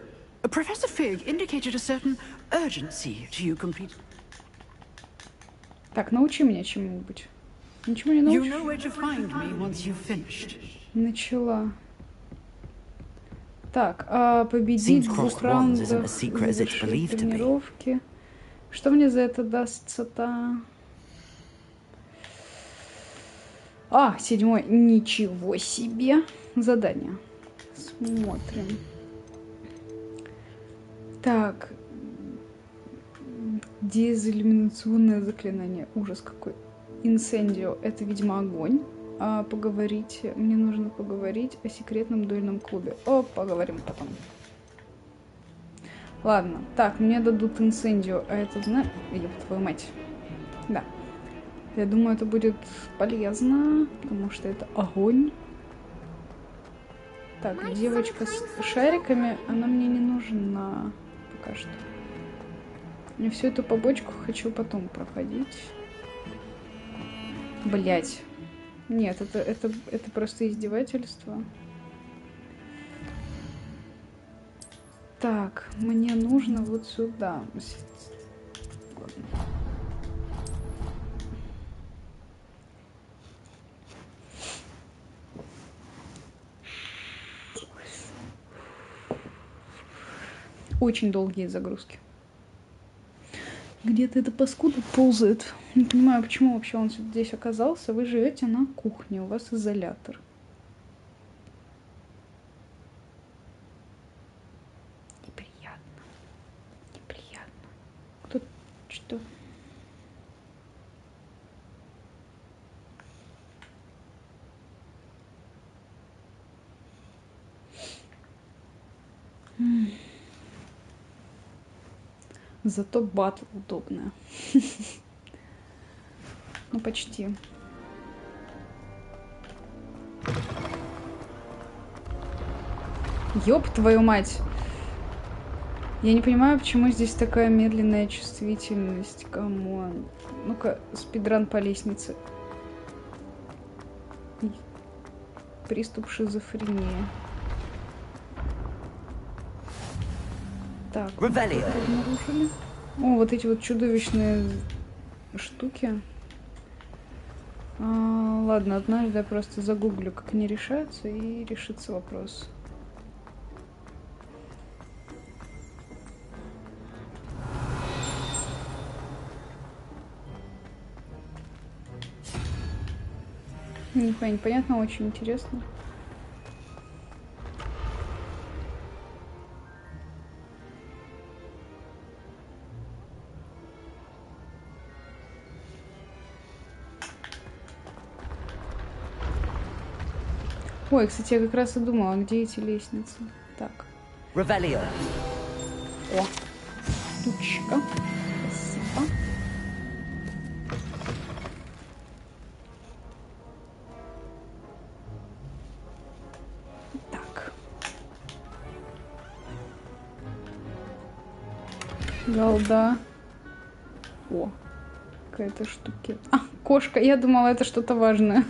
Professor Fig indicated a certain urgency to you complete... Так, научи меня чему-нибудь. Ничего не научишь? You know where to find me once you've finished. Начала. Так, победить в 2 раундах завершить тренировки. Что мне за это дастся-то? 7-й. Ничего себе. Задание. Смотрим. Так. Дезиллюминационное заклинание. Ужас какой. Инсендио. Это, видимо, огонь. Поговорите. Мне нужно поговорить о секретном дуэльном клубе. Поговорим потом. Ладно. Так, мне дадут инсендио. А это, знаешь... Ёб твою мать. Да. Я думаю, это будет полезно, потому что это огонь. Так, девочка с шариками, она мне не нужна пока что. Я всю эту побочку хочу потом проходить. Блять. Нет, это просто издевательство. Так, мне нужно вот сюда. Ладно. Очень долгие загрузки. Где-то эта паскуда ползает. Не понимаю, почему вообще он здесь оказался. Вы живете на кухне, у вас изолятор. Неприятно. Неприятно. Кто... Что? Зато батл удобная. Ну, почти. Ёб твою мать! Я не понимаю, почему здесь такая медленная чувствительность. Камон. Ну-ка, спидран по лестнице. Приступ шизофрении. Так, обнаружили. Вот эти вот чудовищные штуки. Ладно, однажды я просто загуглю, как они решаются, и решится вопрос. Нихуя непонятно, очень интересно. Ой, кстати, я как раз и думала, где эти лестницы. Так. Ревелио. О, штучка. Спасибо. Так. Голда. О, какая-то штука. А, кошка. Я думала, это что-то важное.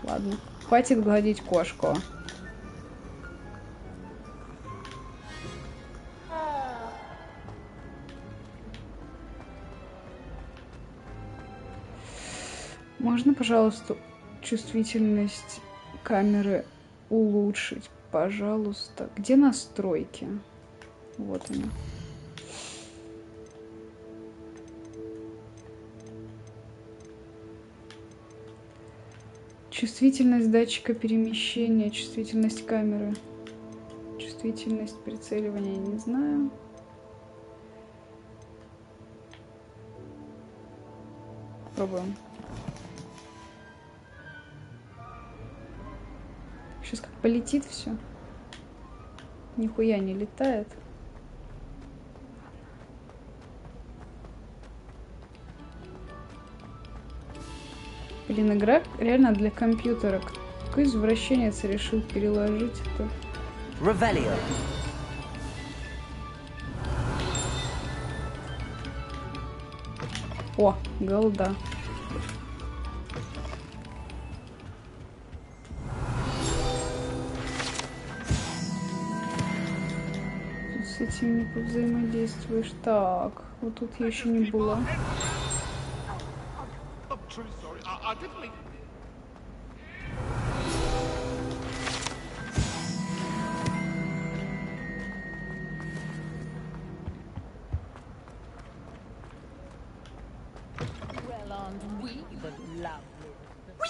Ладно. Хватит гладить кошку. Можно, пожалуйста, чувствительность камеры улучшить? Пожалуйста. Где настройки? Вот они. Чувствительность датчика перемещения, чувствительность камеры, чувствительность прицеливания, не знаю. Попробуем. Сейчас как полетит все. Нихуя не летает. Блин, игра реально для компьютера. Какой извращенец решил переложить это? Ревелио. О, голда. Тут с этим не повзаимодействуешь. Так, вот тут я еще не была.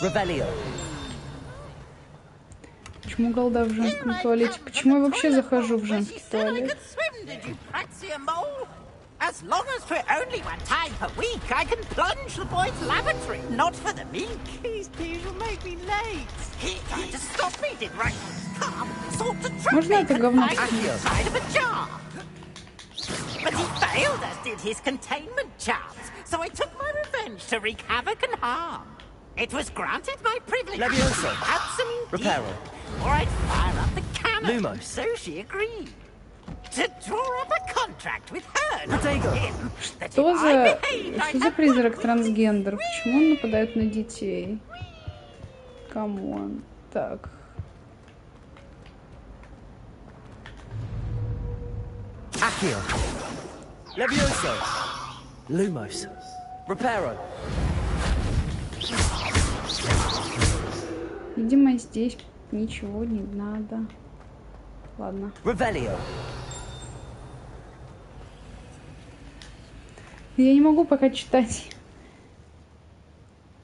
Ревелио. Почему голда в женском туалете? Почему я вообще захожу в женский туалет? As long as for only one time per week, I can plunge the boy's lavatory. Not for the meek. These peas will make me late. He tried to stop me, did right for his car. Sought to trap Можно me это говно inside of a jar. But he failed, as did his containment charms. So I took my revenge to wreak havoc and harm. It was granted my privilege. Levioso. Handsome indeed. Reparo. Or I'd fire up the cannon. Lumos. So she agreed. To draw up a contract with her. Что за призрак трансгендер? Почему он нападает на детей? Камон. Так. Accio. Levioso. Lumos. Reparo. Видимо, здесь ничего не надо. Ладно. Ревелио. Я не могу пока читать.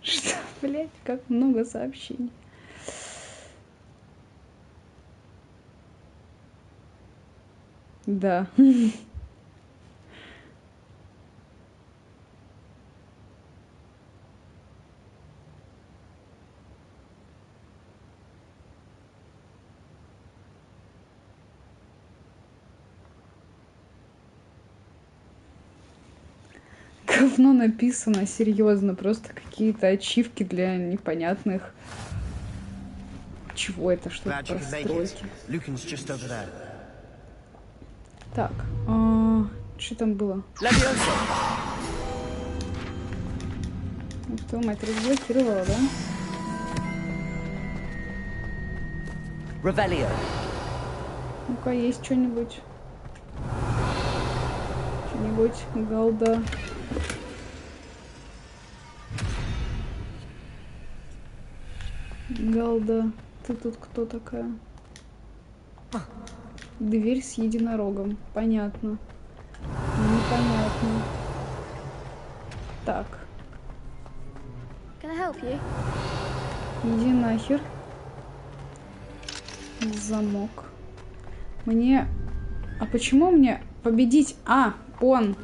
Что, блять, как много сообщений. Да. Говно написано, серьезно, просто какие-то ачивки для непонятных. Чего это, что это постройки? Так, что там было? Твою мать, разблокировала, да? Ревелио. Ну-ка, есть что-нибудь? Что-нибудь, голда. Голда, ты тут кто такая? Дверь с единорогом. Понятно. Непонятно. Так. Can I help you? Иди нахер. Замок. Мне... А почему мне победить? А, он.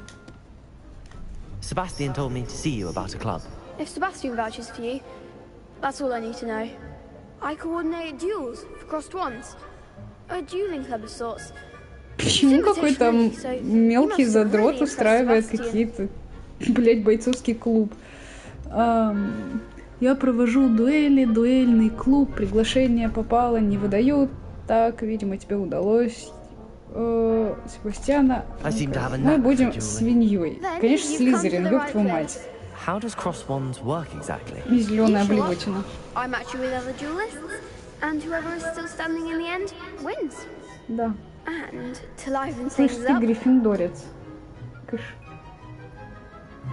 Sebastian told me to see you about a club. If Sebastian vouches for you, that's all I need to know. I coordinate duels for crossed wands. A dueling club of sorts. Почему какой-то мелкий задрот устраивает какие-то, блять, бойцовский клуб? Я провожу дуэли, дуэльный клуб, приглашение попало, не выдают. Так, видимо, тебе удалось. Себастьяна. Мы будем свиньей. Конечно, Слизерин, ёб твою мать. How does cross wands work exactly? Зеленая блевотина. I match you with other duelists, and whoever is still standing in the end wins. Да. And to liven Слышь, things ты up. гриффиндорец. Кыш.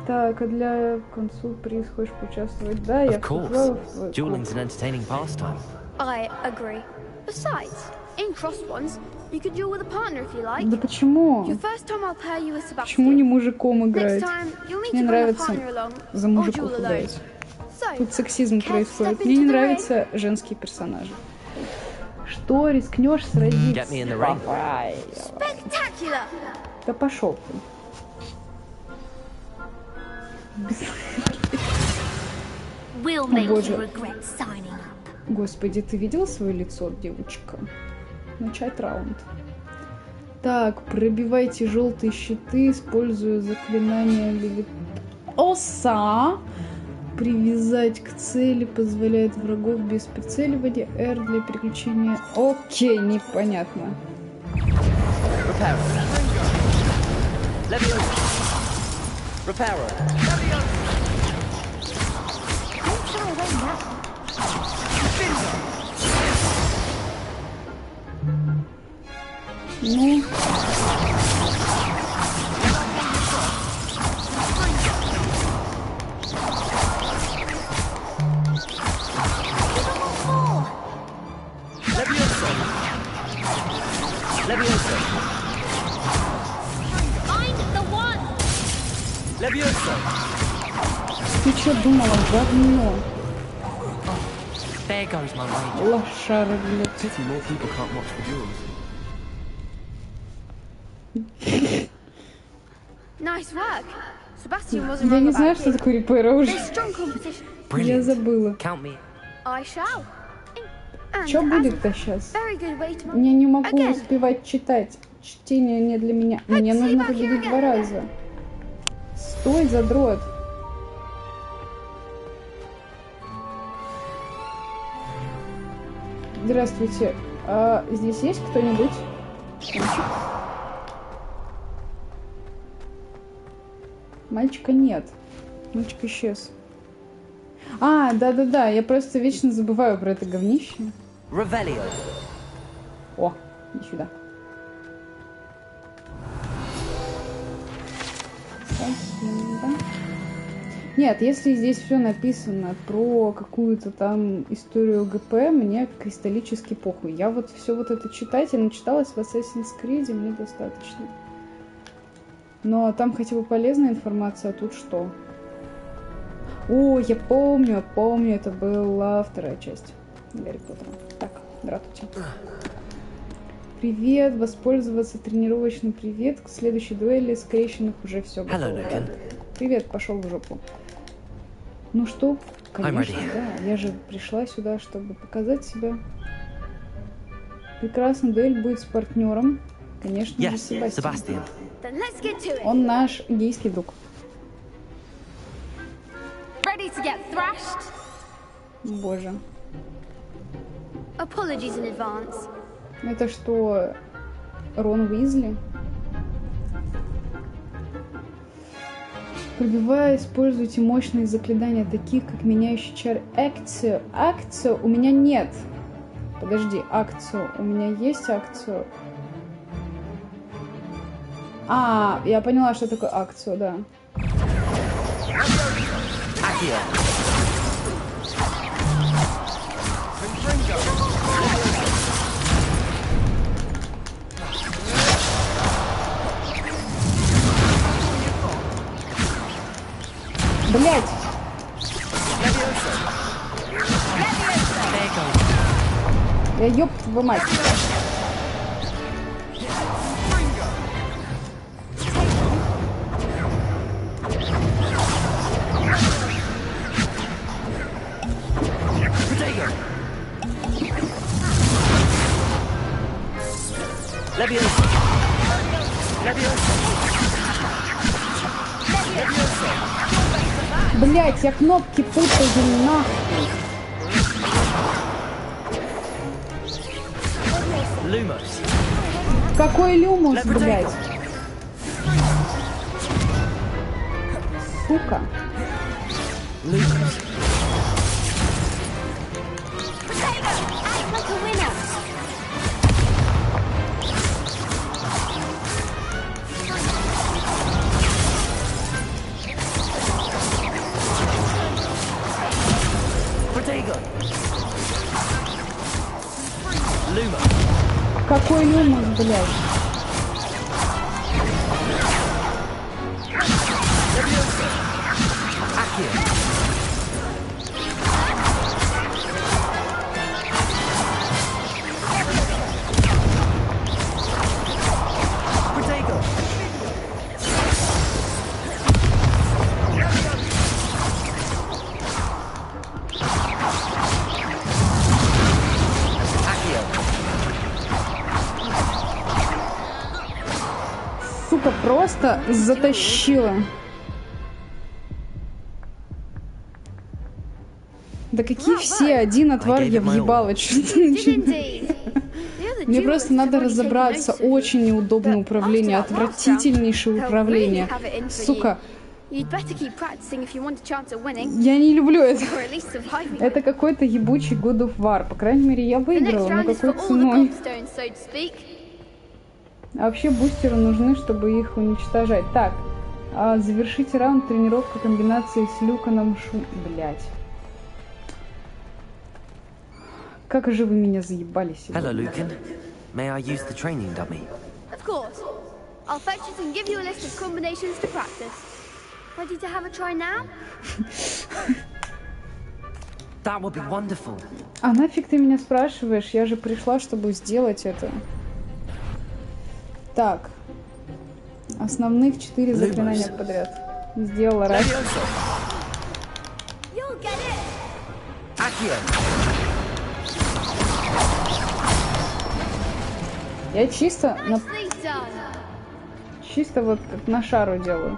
Так, а для концу приз хочешь поучаствовать? Да, я вхожу в... Dueling's an entertaining pastime. I agree. Besides, in crossed ones, you could duel with a partner if you like. Да почему? Your first time I'll pair you with Sebastian. Почему не мужиком играть? Next time, you'll need Мне to bring a нравится partner along, за or мужиков duel alone. играть. So, Тут сексизм care to происходит. step Мне не into the нравятся женские персонажи. Что, рискнешь сразиться? Get me in the ring. Spectacular! Да пошел ты. We'll make you regret signing up. Господи, ты видела свое лицо, девочка? Начать раунд. Так, пробивайте желтые щиты, используя заклинание Левитоса. Привязать к цели позволяет врагов без прицеливания. R для переключения. Окей, непонятно. Ну. Ты что думала, говно? There goes my wager. Лошара, блядь. Pity more people can't watch the duels. Nice work. Sebastian wasn't Я wrong не about знаю, что you. такое репейра уже. There's strong competition. Я забыла. Count me. I shall. And Что as будет-то a сейчас? very good way to... Я не могу Again. успевать читать. Чтение не для меня. Мне нужно победить 2 раза. Стой, задрот. Здравствуйте. А здесь есть кто-нибудь? Мальчика нет. Мальчик исчез. А, да-да-да, я просто вечно забываю про это говнище. Revelio. О, иди сюда. Спасибо. Нет, если здесь все написано про какую-то там историю ГП, мне кристаллически похуй. Я вот все вот это читать, я начиталась в Assassin's Creed, мне достаточно. Но там хотя бы полезная информация, а тут что? О, я помню, это была 2-я часть Гарри Поттера. Так, здравствуйте. Привет, воспользоваться тренировочным привет. К следующей дуэли скрещенных уже все готово. Привет, пошел в жопу. Ну что, конечно, да. Я же пришла сюда, чтобы показать себя. Прекрасно, дуэль будет с партнером. Конечно же, Себастьян. Он наш гейский друг. Ready to get thrashed? Боже. Apologies in advance. Это что, Рон Уизли? Пробивая, используйте мощные заклинания, такие как меняющий чар акцию. Акцию у меня нет. Подожди, акцию. У меня есть акцию. А, я поняла, что такое акцию, да. Блять! Я ёб твою мать. Блять, я кнопки путаю нахуй. Какой люмус, блять? Сука. Какой люмус, блядь? Просто затащила. Да какие все? Один отвар я въебала. Мне просто надо разобраться. Очень неудобное управление. Отвратительнейшее управление. Сука. Я не люблю это. Это какой-то ебучий God of War. По крайней мере, я выиграла, но какой ценой? А вообще бустеры нужны, чтобы их уничтожать. Так, завершите раунд тренировка комбинации с Люканом Блять. Как же вы меня заебали сегодня. Hello, Lucan. May I use the training dummy? Of course. I'll fetch it and give you a list of combinations to practice. Ready to have a try now? That would be wonderful. А нафиг ты меня спрашиваешь? Я же пришла, чтобы сделать это. Так. Основных 4 заклинания подряд. Сделала раз. Я чисто вот как на шару делаю.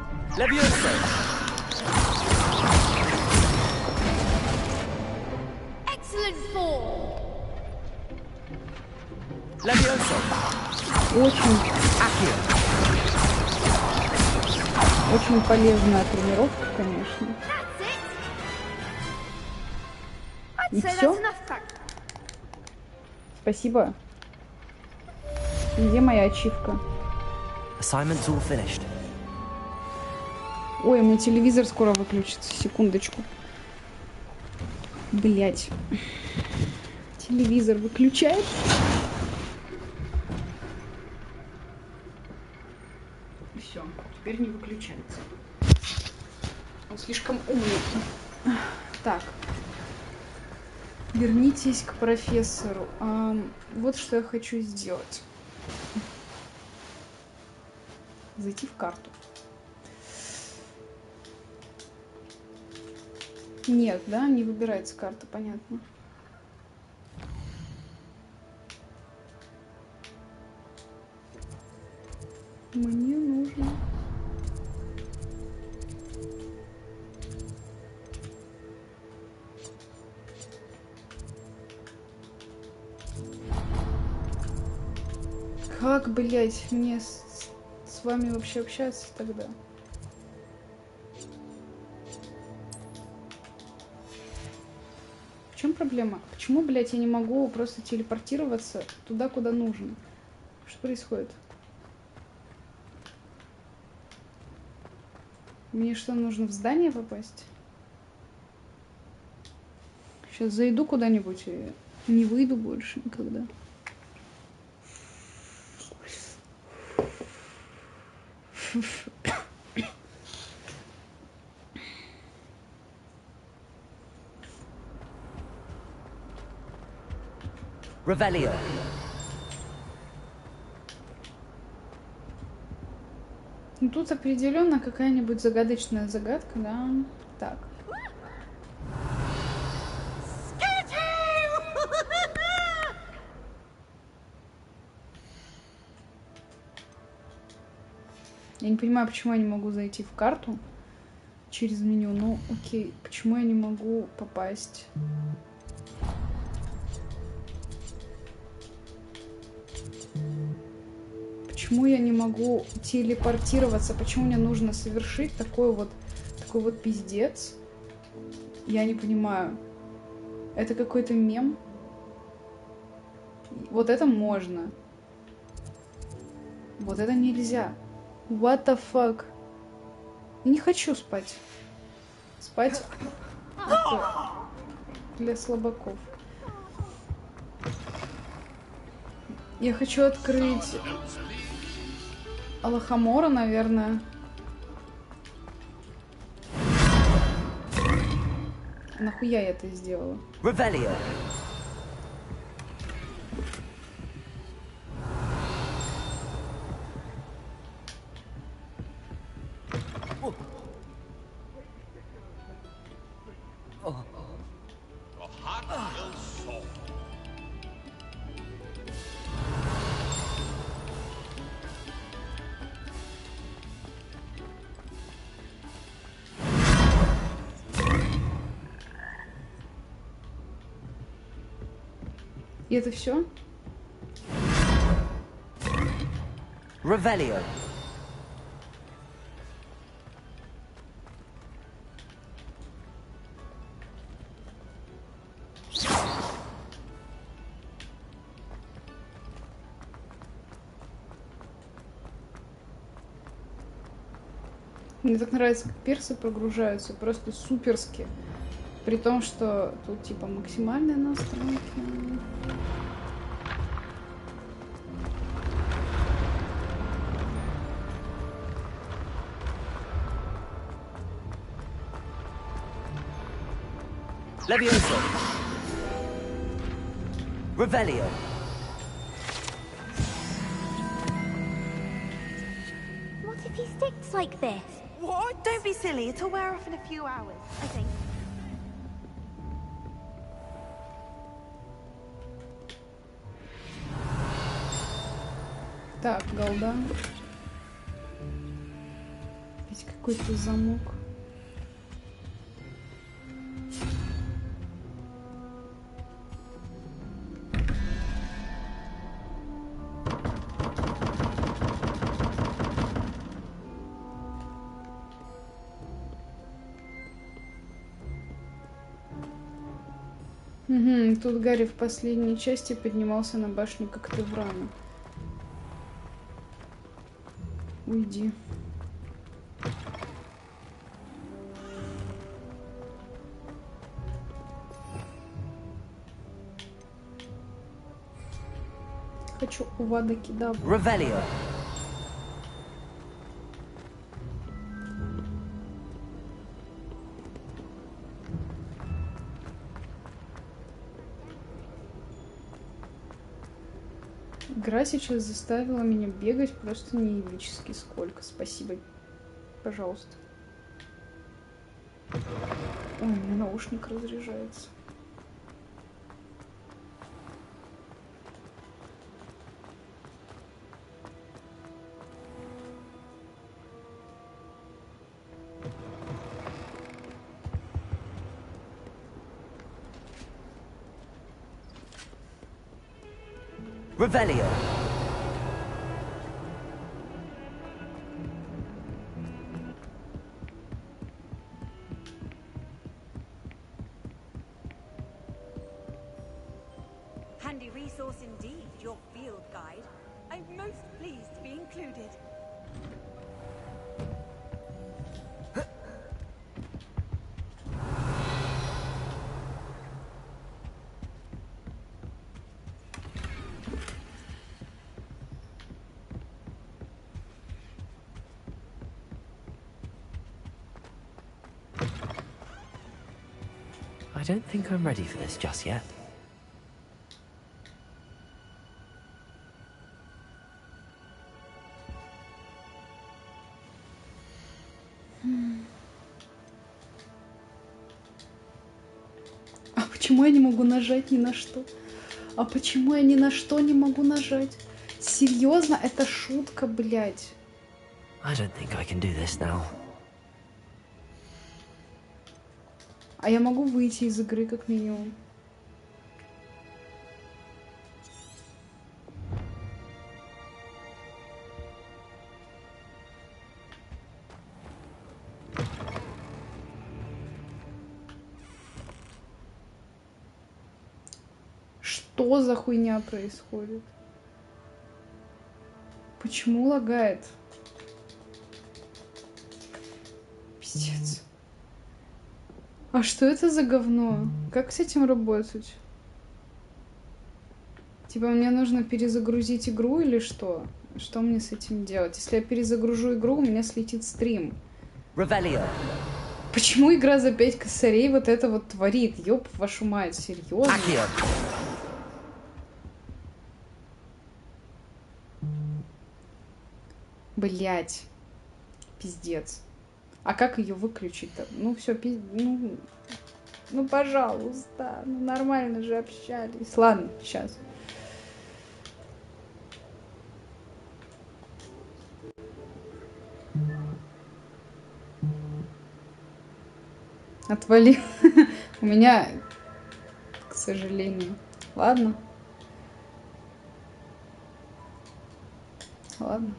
Очень полезная тренировка, конечно. И все? Спасибо. Где моя ачивка? Assignment's all finished. Ой, у меня телевизор скоро выключится. Секундочку. Блять. Телевизор выключает. Все, теперь не выключается. Он слишком умный. Так. Вернитесь к профессору. Вот что я хочу сделать. Зайти в карту. Нет, да, не выбирается карта, понятно. Мне нужно... Как, блять, мне с вами вообще общаться тогда? В чем проблема? Почему, блять, я не могу просто телепортироваться туда, куда нужно? Что происходит? Мне что, нужно в здание попасть? Сейчас зайду куда-нибудь и не выйду больше никогда. Revelio. Ну, тут определенно какая-нибудь загадочная загадка, да? Так. Я не понимаю, почему я не могу зайти в карту через меню. Ну, окей. Почему я не могу попасть? Почему я не могу телепортироваться? Почему мне нужно совершить такой вот пиздец? Я не понимаю. Это какой-то мем? Вот это можно. Вот это нельзя. What the fuck? Я не хочу спать. Спать это для слабаков. Я хочу открыть Алахамора, наверное. Нахуя я это сделала? Revelio. И это все? Revelio. Мне так нравится, как персы прогружаются, просто суперски. При том, что тут типа максимальные настройки. Levioso. Revelio. What if he sticks like this? What? Don't be silly. It'll wear off in a few hours, I think. Так, голда. Ведь какой-то замок. Угу, тут Гарри в последней части поднимался на башню как Теврана. Уйди. Хочу Увада Кедавру. Revelio. Игра сейчас заставила меня бегать просто неебически сколько. Спасибо. Пожалуйста. Ой, у меня наушник разряжается. Revelio. Handy resource indeed, your field guide. I'm most pleased to be included. I don't think I'm ready for this just yet. почему я не могу нажать ни на что? А почему я ни на что не могу нажать? Серьезно? Это шутка, блядь. I don't think I can do this now. А я могу выйти из игры как минимум. Что за хуйня происходит? Почему лагает? Пиздец. А что это за говно? Как с этим работать? Типа мне нужно перезагрузить игру или что? Что мне с этим делать? Если я перезагружу игру, у меня слетит стрим. Revelio. Почему игра за 5 косарей вот это вот творит? Ёб вашу мать, серьезно? Блять. Пиздец. А как ее выключить-то? Ну все, ну пожалуйста. Ну нормально же общались. Ладно, сейчас. Отвали. У меня, к сожалению. Ладно. Ладно.